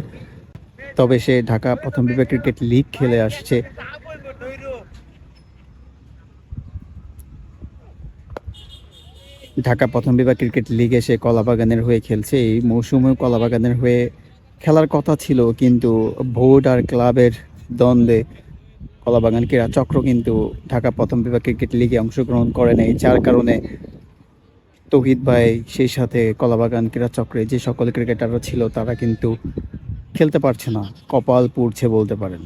তবে সে ঢাকা প্রথম বিভাগ ক্রিকেট লিগ খেলে আসছে। ঢাকা প্রথম বিভাগ ক্রিকেট লিগে সে কলাবাগানের হয়ে খেলছে। এই মৌসুমেও কলাবাগানের হয়ে খেলার কথা ছিল, কিন্তু বোর্ড আর ক্লাবের দ্বন্দ্বে কলাবাগান ক্রীড়া চক্র কিন্তু ঢাকা প্রথম বিভাগ ক্রিকেট লিগে অংশগ্রহণ করে নাই, যার কারণে তৌহিদ ভাই সেই সাথে কলাবাগান ক্রীড়া চক্রে যে সকল ক্রিকেটাররা ছিল তারা কিন্তু খেলতে পারছে না, কপাল পুড়ছে বলতে পারেন।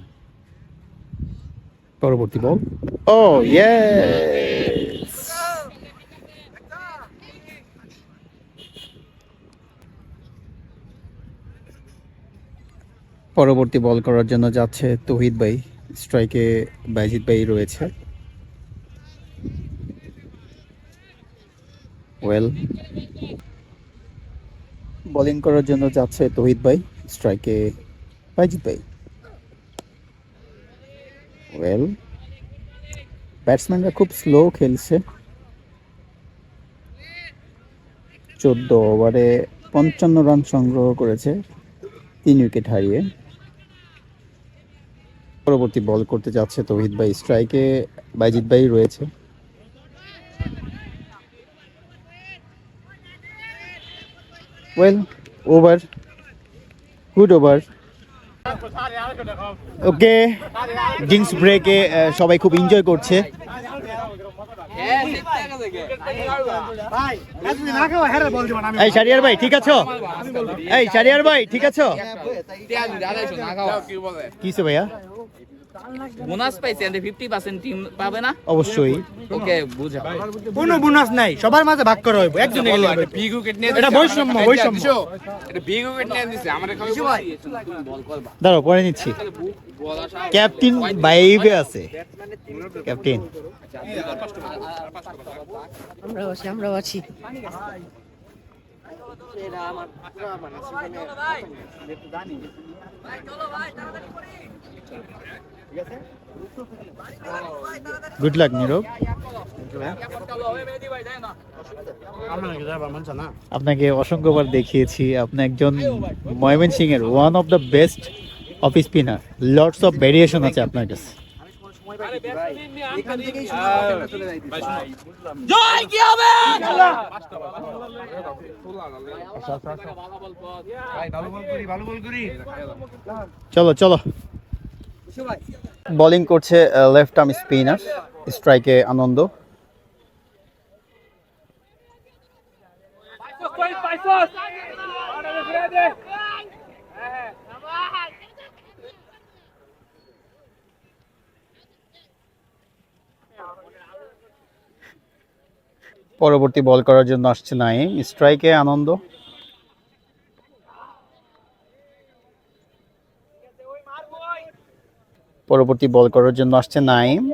পরবর্তী বল, ও ইয়েস, পরবর্তী বল করার জন্য যাচ্ছে তৌহিদ ভাই। স্ট্রাইকে বাইজিৎ ভাই রয়েছে। ওয়েল, বোলিং করার জন্য যাচ্ছে তৌহিদ ভাই, স্ট্রাইকে বাইজিৎ ভাই। ওয়েল, ব্যাটসম্যানরা খুব স্লো খেলছে। 14 ওভারে 55 রান সংগ্রহ করেছে 3 উইকেট হারিয়ে। পরবর্তী বল করতে যাচ্ছে তৌহিদ ভাই, স্ট্রাইকে বাইজিৎ ভাই রয়েছে। Well, over, good over. Okay, drinks ব্রেকে সবাই খুব এনজয় করছে। এই শারিয়ার ভাই ঠিক আছো? এই শারিয়ার ভাই ঠিক আছো? কিসে ভাইয়া? বোনাস পাইছে এন্ড 50% টিম পাবে না। অবশ্যই। ওকে বুঝাও। কোনো বোনাস নাই, সবার মাঝে ভাগ করা হইব, একজনে গেলে হবে। বিগ উইকেট নিয়ে এটা বৈষম্য, বৈষম্য। এটা বিগ উইকেট নিয়ে দিছে আমারে খালি বল করবা। দাঁড়াও পরে নিচ্ছি। ক্যাপ্টেন বাইবে আছে, ক্যাপ্টেন। আমরা আছি। গুড লাক নীরব। আপনাকে অসংখ্যবার দেখিয়েছি, আপনি একজন ময়মনসিংহের one of the best off spinner. Lots of variation আছে আপনার কাছে। চলো চলো। বোলিং করছে লেফট আর্ম স্পিনার, স্ট্রাইকে আনন্দ। পরবর্তী বল করার জন্য আসছে নাইম, স্ট্রাইকে আনন্দ। পরবর্তী বল করার জন্য আসছে নাইম।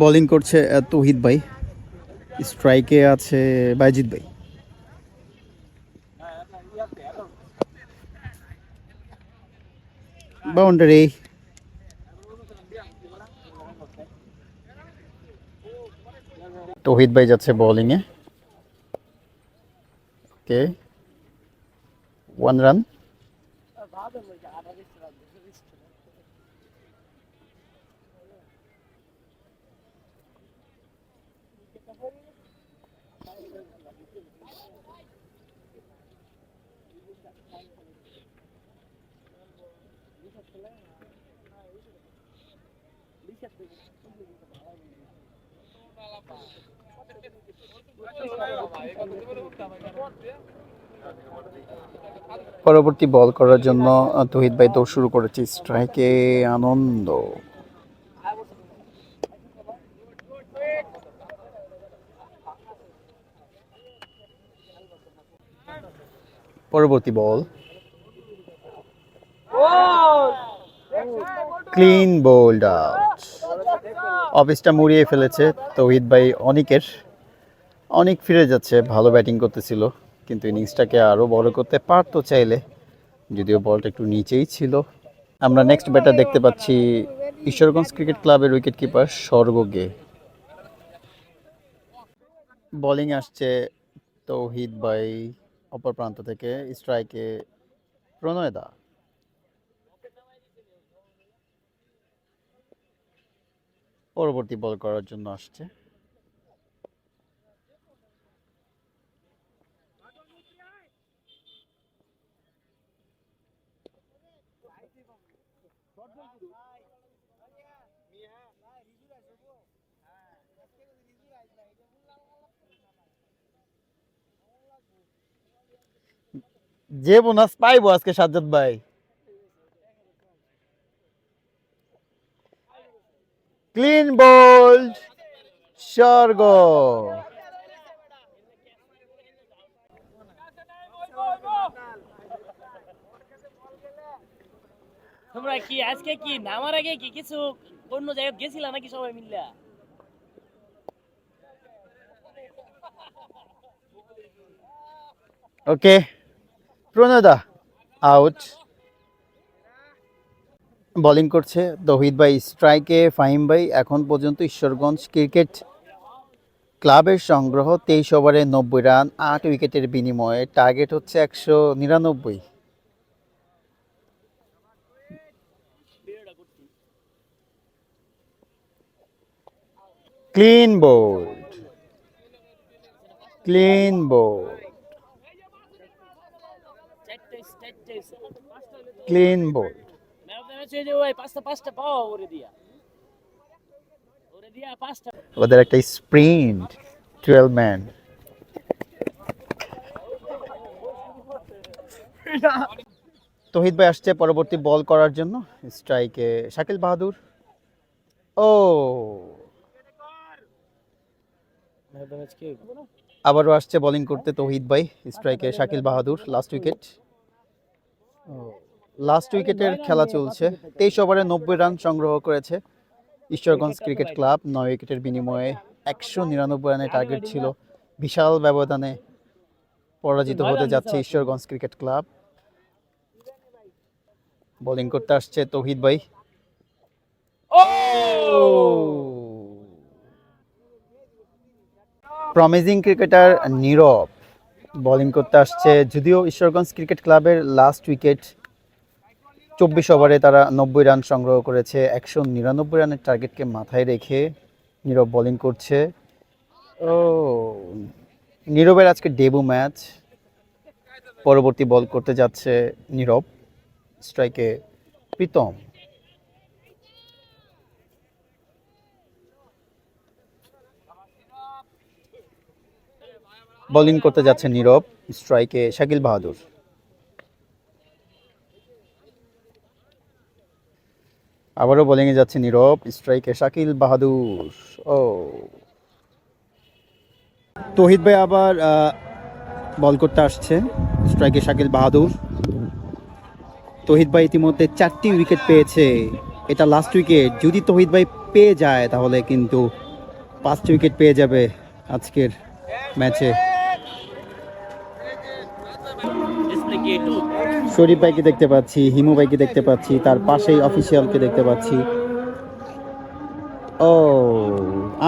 বোলিং করছে তৌহিদ ভাই, স্ট্রাইকে আছে বাইজিৎ ভাই। বাউন্ডারি। তৌহিদ ভাই যাচ্ছে বোলিংয়ে। ওকে, 1 রান। পরবর্তী বল করার জন্য তৌহিদ ভাই দৌড় শুরু করেছে, স্ট্রাইকে আনন্দ। পরবর্তী বল, ক্লিন বোল্ড আউট। অফিসটা মুড়িয়ে ফেলেছে তৌহিদ ভাই অনিকের। অনেক ফিরে যাচ্ছে, ভালো ব্যাটিং করতেছিল, কিন্তু ইনিংসটাকে আরও বড় করতে পারতো চাইলে, যদিও বলটা একটু নিচেই ছিল। আমরা নেক্সট ব্যাটার দেখতে পাচ্ছি ঈশ্বরগঞ্জ ক্রিকেট ক্লাবের উইকেট কিপার স্বর্গ গে। বোলিং আসছে তৌহিদ ভাই অপর প্রান্ত থেকে, স্ট্রাইকে প্রণয় দা। পরবর্তী বল করার জন্য আসছে যে বোনাস পাইবো আজকে সাজ্জাদ ভাই। ক্লিন বোল্ড স্বর্গ। তোমরা কি আজকে কি নামার আগে কি কিছু অন্য জায়গায় গেছিলা নাকি সবাই মিললা? ওকে, প্রণয়দা আউট। বোলিং করছে তৌহিদ ভাই, স্ট্রাইকে ফাহিম ভাই। এখন পর্যন্ত ঈশ্বরগঞ্জ ক্রিকেট ক্লাবের সংগ্রহ 23 ওভারে 90 রান, 8 উইকেটের বিনিময়ে। টার্গেট হচ্ছে 199। Clean bold, clean bold, clean bold. ওই পাঁচটা পাও ওরে দিয়া পাঁচটা। ওদের একটা স্প্রিন্ট 12 ম্যান। তৌহিদ ভাই আসছে পরবর্তী বল করার জন্য। স্ট্রাইকে শাকিল বাহাদুর। ও, আবারও আসছে বোলিং করতে তৌহিদ ভাই। স্ট্রাইকে শাকিল বাহাদুর। লাস্ট উইকেট, লাস্ট উইকেটের খেলা চলছে। 23 ওভারে 90 রান সংগ্রহ করেছে ঈশ্বরগঞ্জ ক্রিকেট ক্লাব। 9 উইকেটের বিনিময়ে 199 রানের টার্গেট ছিল। বিশাল ব্যবধানে পরাজিত হতে যাচ্ছে ঈশ্বরগঞ্জ ক্রিকেট ক্লাব। বোলিং করতে আসছে তৌহিদ ভাই। প্রমিজিং ক্রিকেটার নীরব বোলিং করতে আসছে। যদিও ঈশ্বরগঞ্জ ক্রিকেট ক্লাবের লাস্ট উইকেট, 24 ওভারে তারা 90 রান সংগ্রহ করেছে। 199 রানের টার্গেটকে মাথায় রেখে নীরব বোলিং করছে। ও, নীরবের আজকে ডেবু ম্যাচ। পরবর্তী বল করতে যাচ্ছে নীরব। স্ট্রাইকে প্রীতম। বোলিং করতে যাচ্ছে নীরব। স্ট্রাইকে শাকিল বাহাদুর। আবারও বোলিংয়ে যাচ্ছে নীরব। স্ট্রাইকে শাকিল বাহাদুর। ও, তৌহিদ ভাই আবার বল করতে আসছে। স্ট্রাইকে শাকিল বাহাদুর। তৌহিদ ভাই ইতিমধ্যে 4টি উইকেট পেয়েছে। এটা লাস্ট উইকেট। যদি তৌহিদ ভাই পেয়ে যায় তাহলে কিন্তু 5টি উইকেট পেয়ে যাবে আজকের ম্যাচে। শরীফ ভাইকে দেখতে পাচ্ছি, হিমু ভাইকে দেখতে পাচ্ছি, তার পাশেই অফিসিয়ালকে দেখতে পাচ্ছি। ও,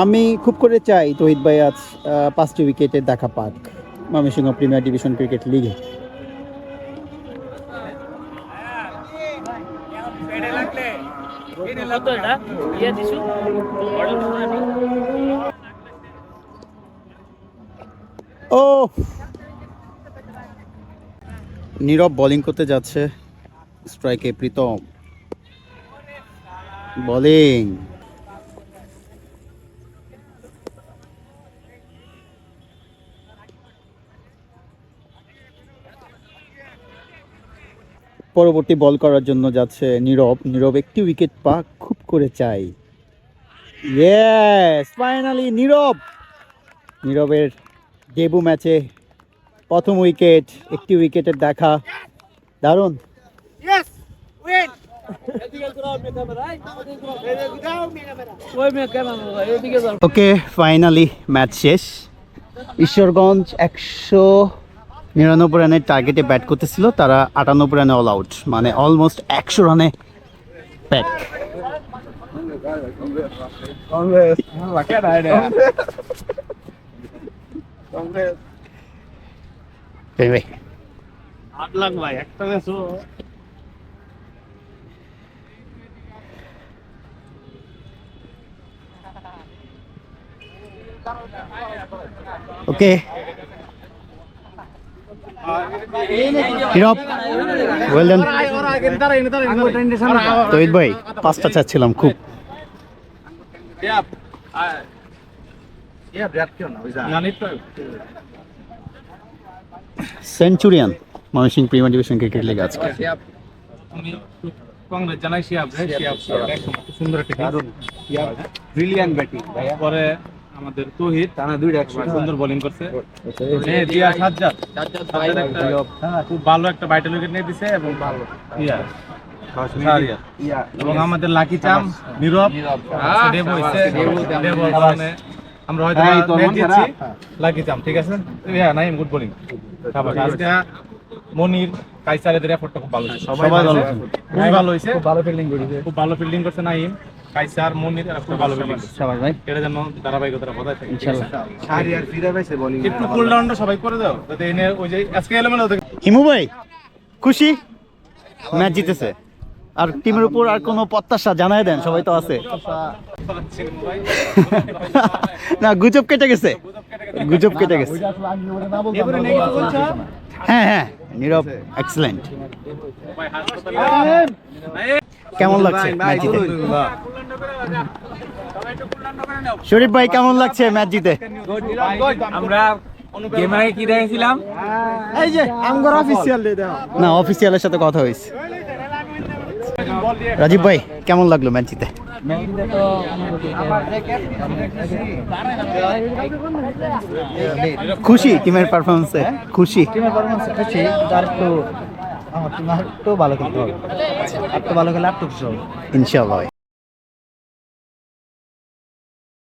আমি খুব করে চাই তৌহিদ ভাই আজ 5টি উইকেটের দেখা পাক ময়মনসিংহ প্রিমিয়ার ডিভিশন ক্রিকেট লিগে। ও, নীরব বোলিং করতে যাচ্ছে। স্ট্রাইকে প্রীতম। বোলিং, পরবর্তী বল করার জন্য যাচ্ছে নীরব। নীরব একটি উইকেট পাক খুব করে চাই। ইয়েস, ফাইনালি নীরব। নীরবের ডেবু ম্যাচে প্রথম উইকেট, একটি উইকেটের দেখা। দারুণ। ওকে, ফাইনালি ম্যাচ শেষ। ঈশ্বরগঞ্জ 199 রানের টার্গেটে ব্যাট করতেছিল, তারা 98 রানে অল আউট, মানে অলমোস্ট 100 রানে প্যাক। ভাই একটা ম্যাচও ওকে, নীরব, ওয়েল ডান। তৌহিদ ভাই 5টা চাচ্ছিলাম খুব। Centurion Mymensingh premier division cricket league আজকে। কংগ্রেস জানাই শিয়াব রে, শিয়াব একদম খুব সুন্দর একটা খেলা। ব্রিলিয়ান্ট ব্যাটিং ভাইয়া। পরে আমাদের তৌহিদ টানা 2 সুন্দর বোলিং করছে। দিয়া সাজ্জাদ খুব ভালো একটা ভাইটাল উইকেট নিয়ে দিছে এবং ভালো এবং আমাদের লাকি চাম নীরব ডেভ হইছে ডেভ মানে আমরা হয়তো ম্যাচ জিতছি লাকি চাম ঠিক আছে ইয়া নাইম গুড বোলিং আজকে মনির কাইসার এদের এফর্টটা খুব ভালো হয়েছে সবাই ভালো খুব ভালো হয়েছে খুব ভালো ফিল্ডিং করছে নাইম কাইসার মনির এরা খুব ভালো ফিল্ডিং করছে সবাই ভাই এটা যেন ধারাবাহিকতা বজায় থাকে ইনশাআল্লাহ। সারি আর ফিরে পাইছে বোলিং একটু কুল ডাউনটা সবাই করে দাও যাতে এনে ওই যে আজকে এলোমেলো থাকে হিমু ভাই খুশি ম্যাচ জিতেছে আর টিমের উপর আর কোনো প্রত্যাশা জানাই দেন, সবাই তো আছে। না গুজব কেটে গেছে, গুজব কেটে গেছে। হ্যাঁ হ্যাঁ নীরব এক্সেলেন্ট। কেমন লাগছে ম্যাচ জিতে? শরীফ ভাই কেমন লাগছে ম্যাচ জিতে? আমরা গেম আগে কি দেখেছিলাম এই যে আমগর অফিসিয়াল দিয়ে দাও। না অফিসিয়ালের সাথে কথা হয়েছে। রাজীব ভাই কেমন লাগলো ম্যাচ জিতে? খুশি টিমের পারফরমেন্সে? খুশি টিমের পারফরম্যান্স খুশি, আর একটু আমার টিম আর একটু ভালো খেলতে হবে, আর একটু ভালো খেলে আর একটু খুশি হবে। ইনশাআল্লাহ।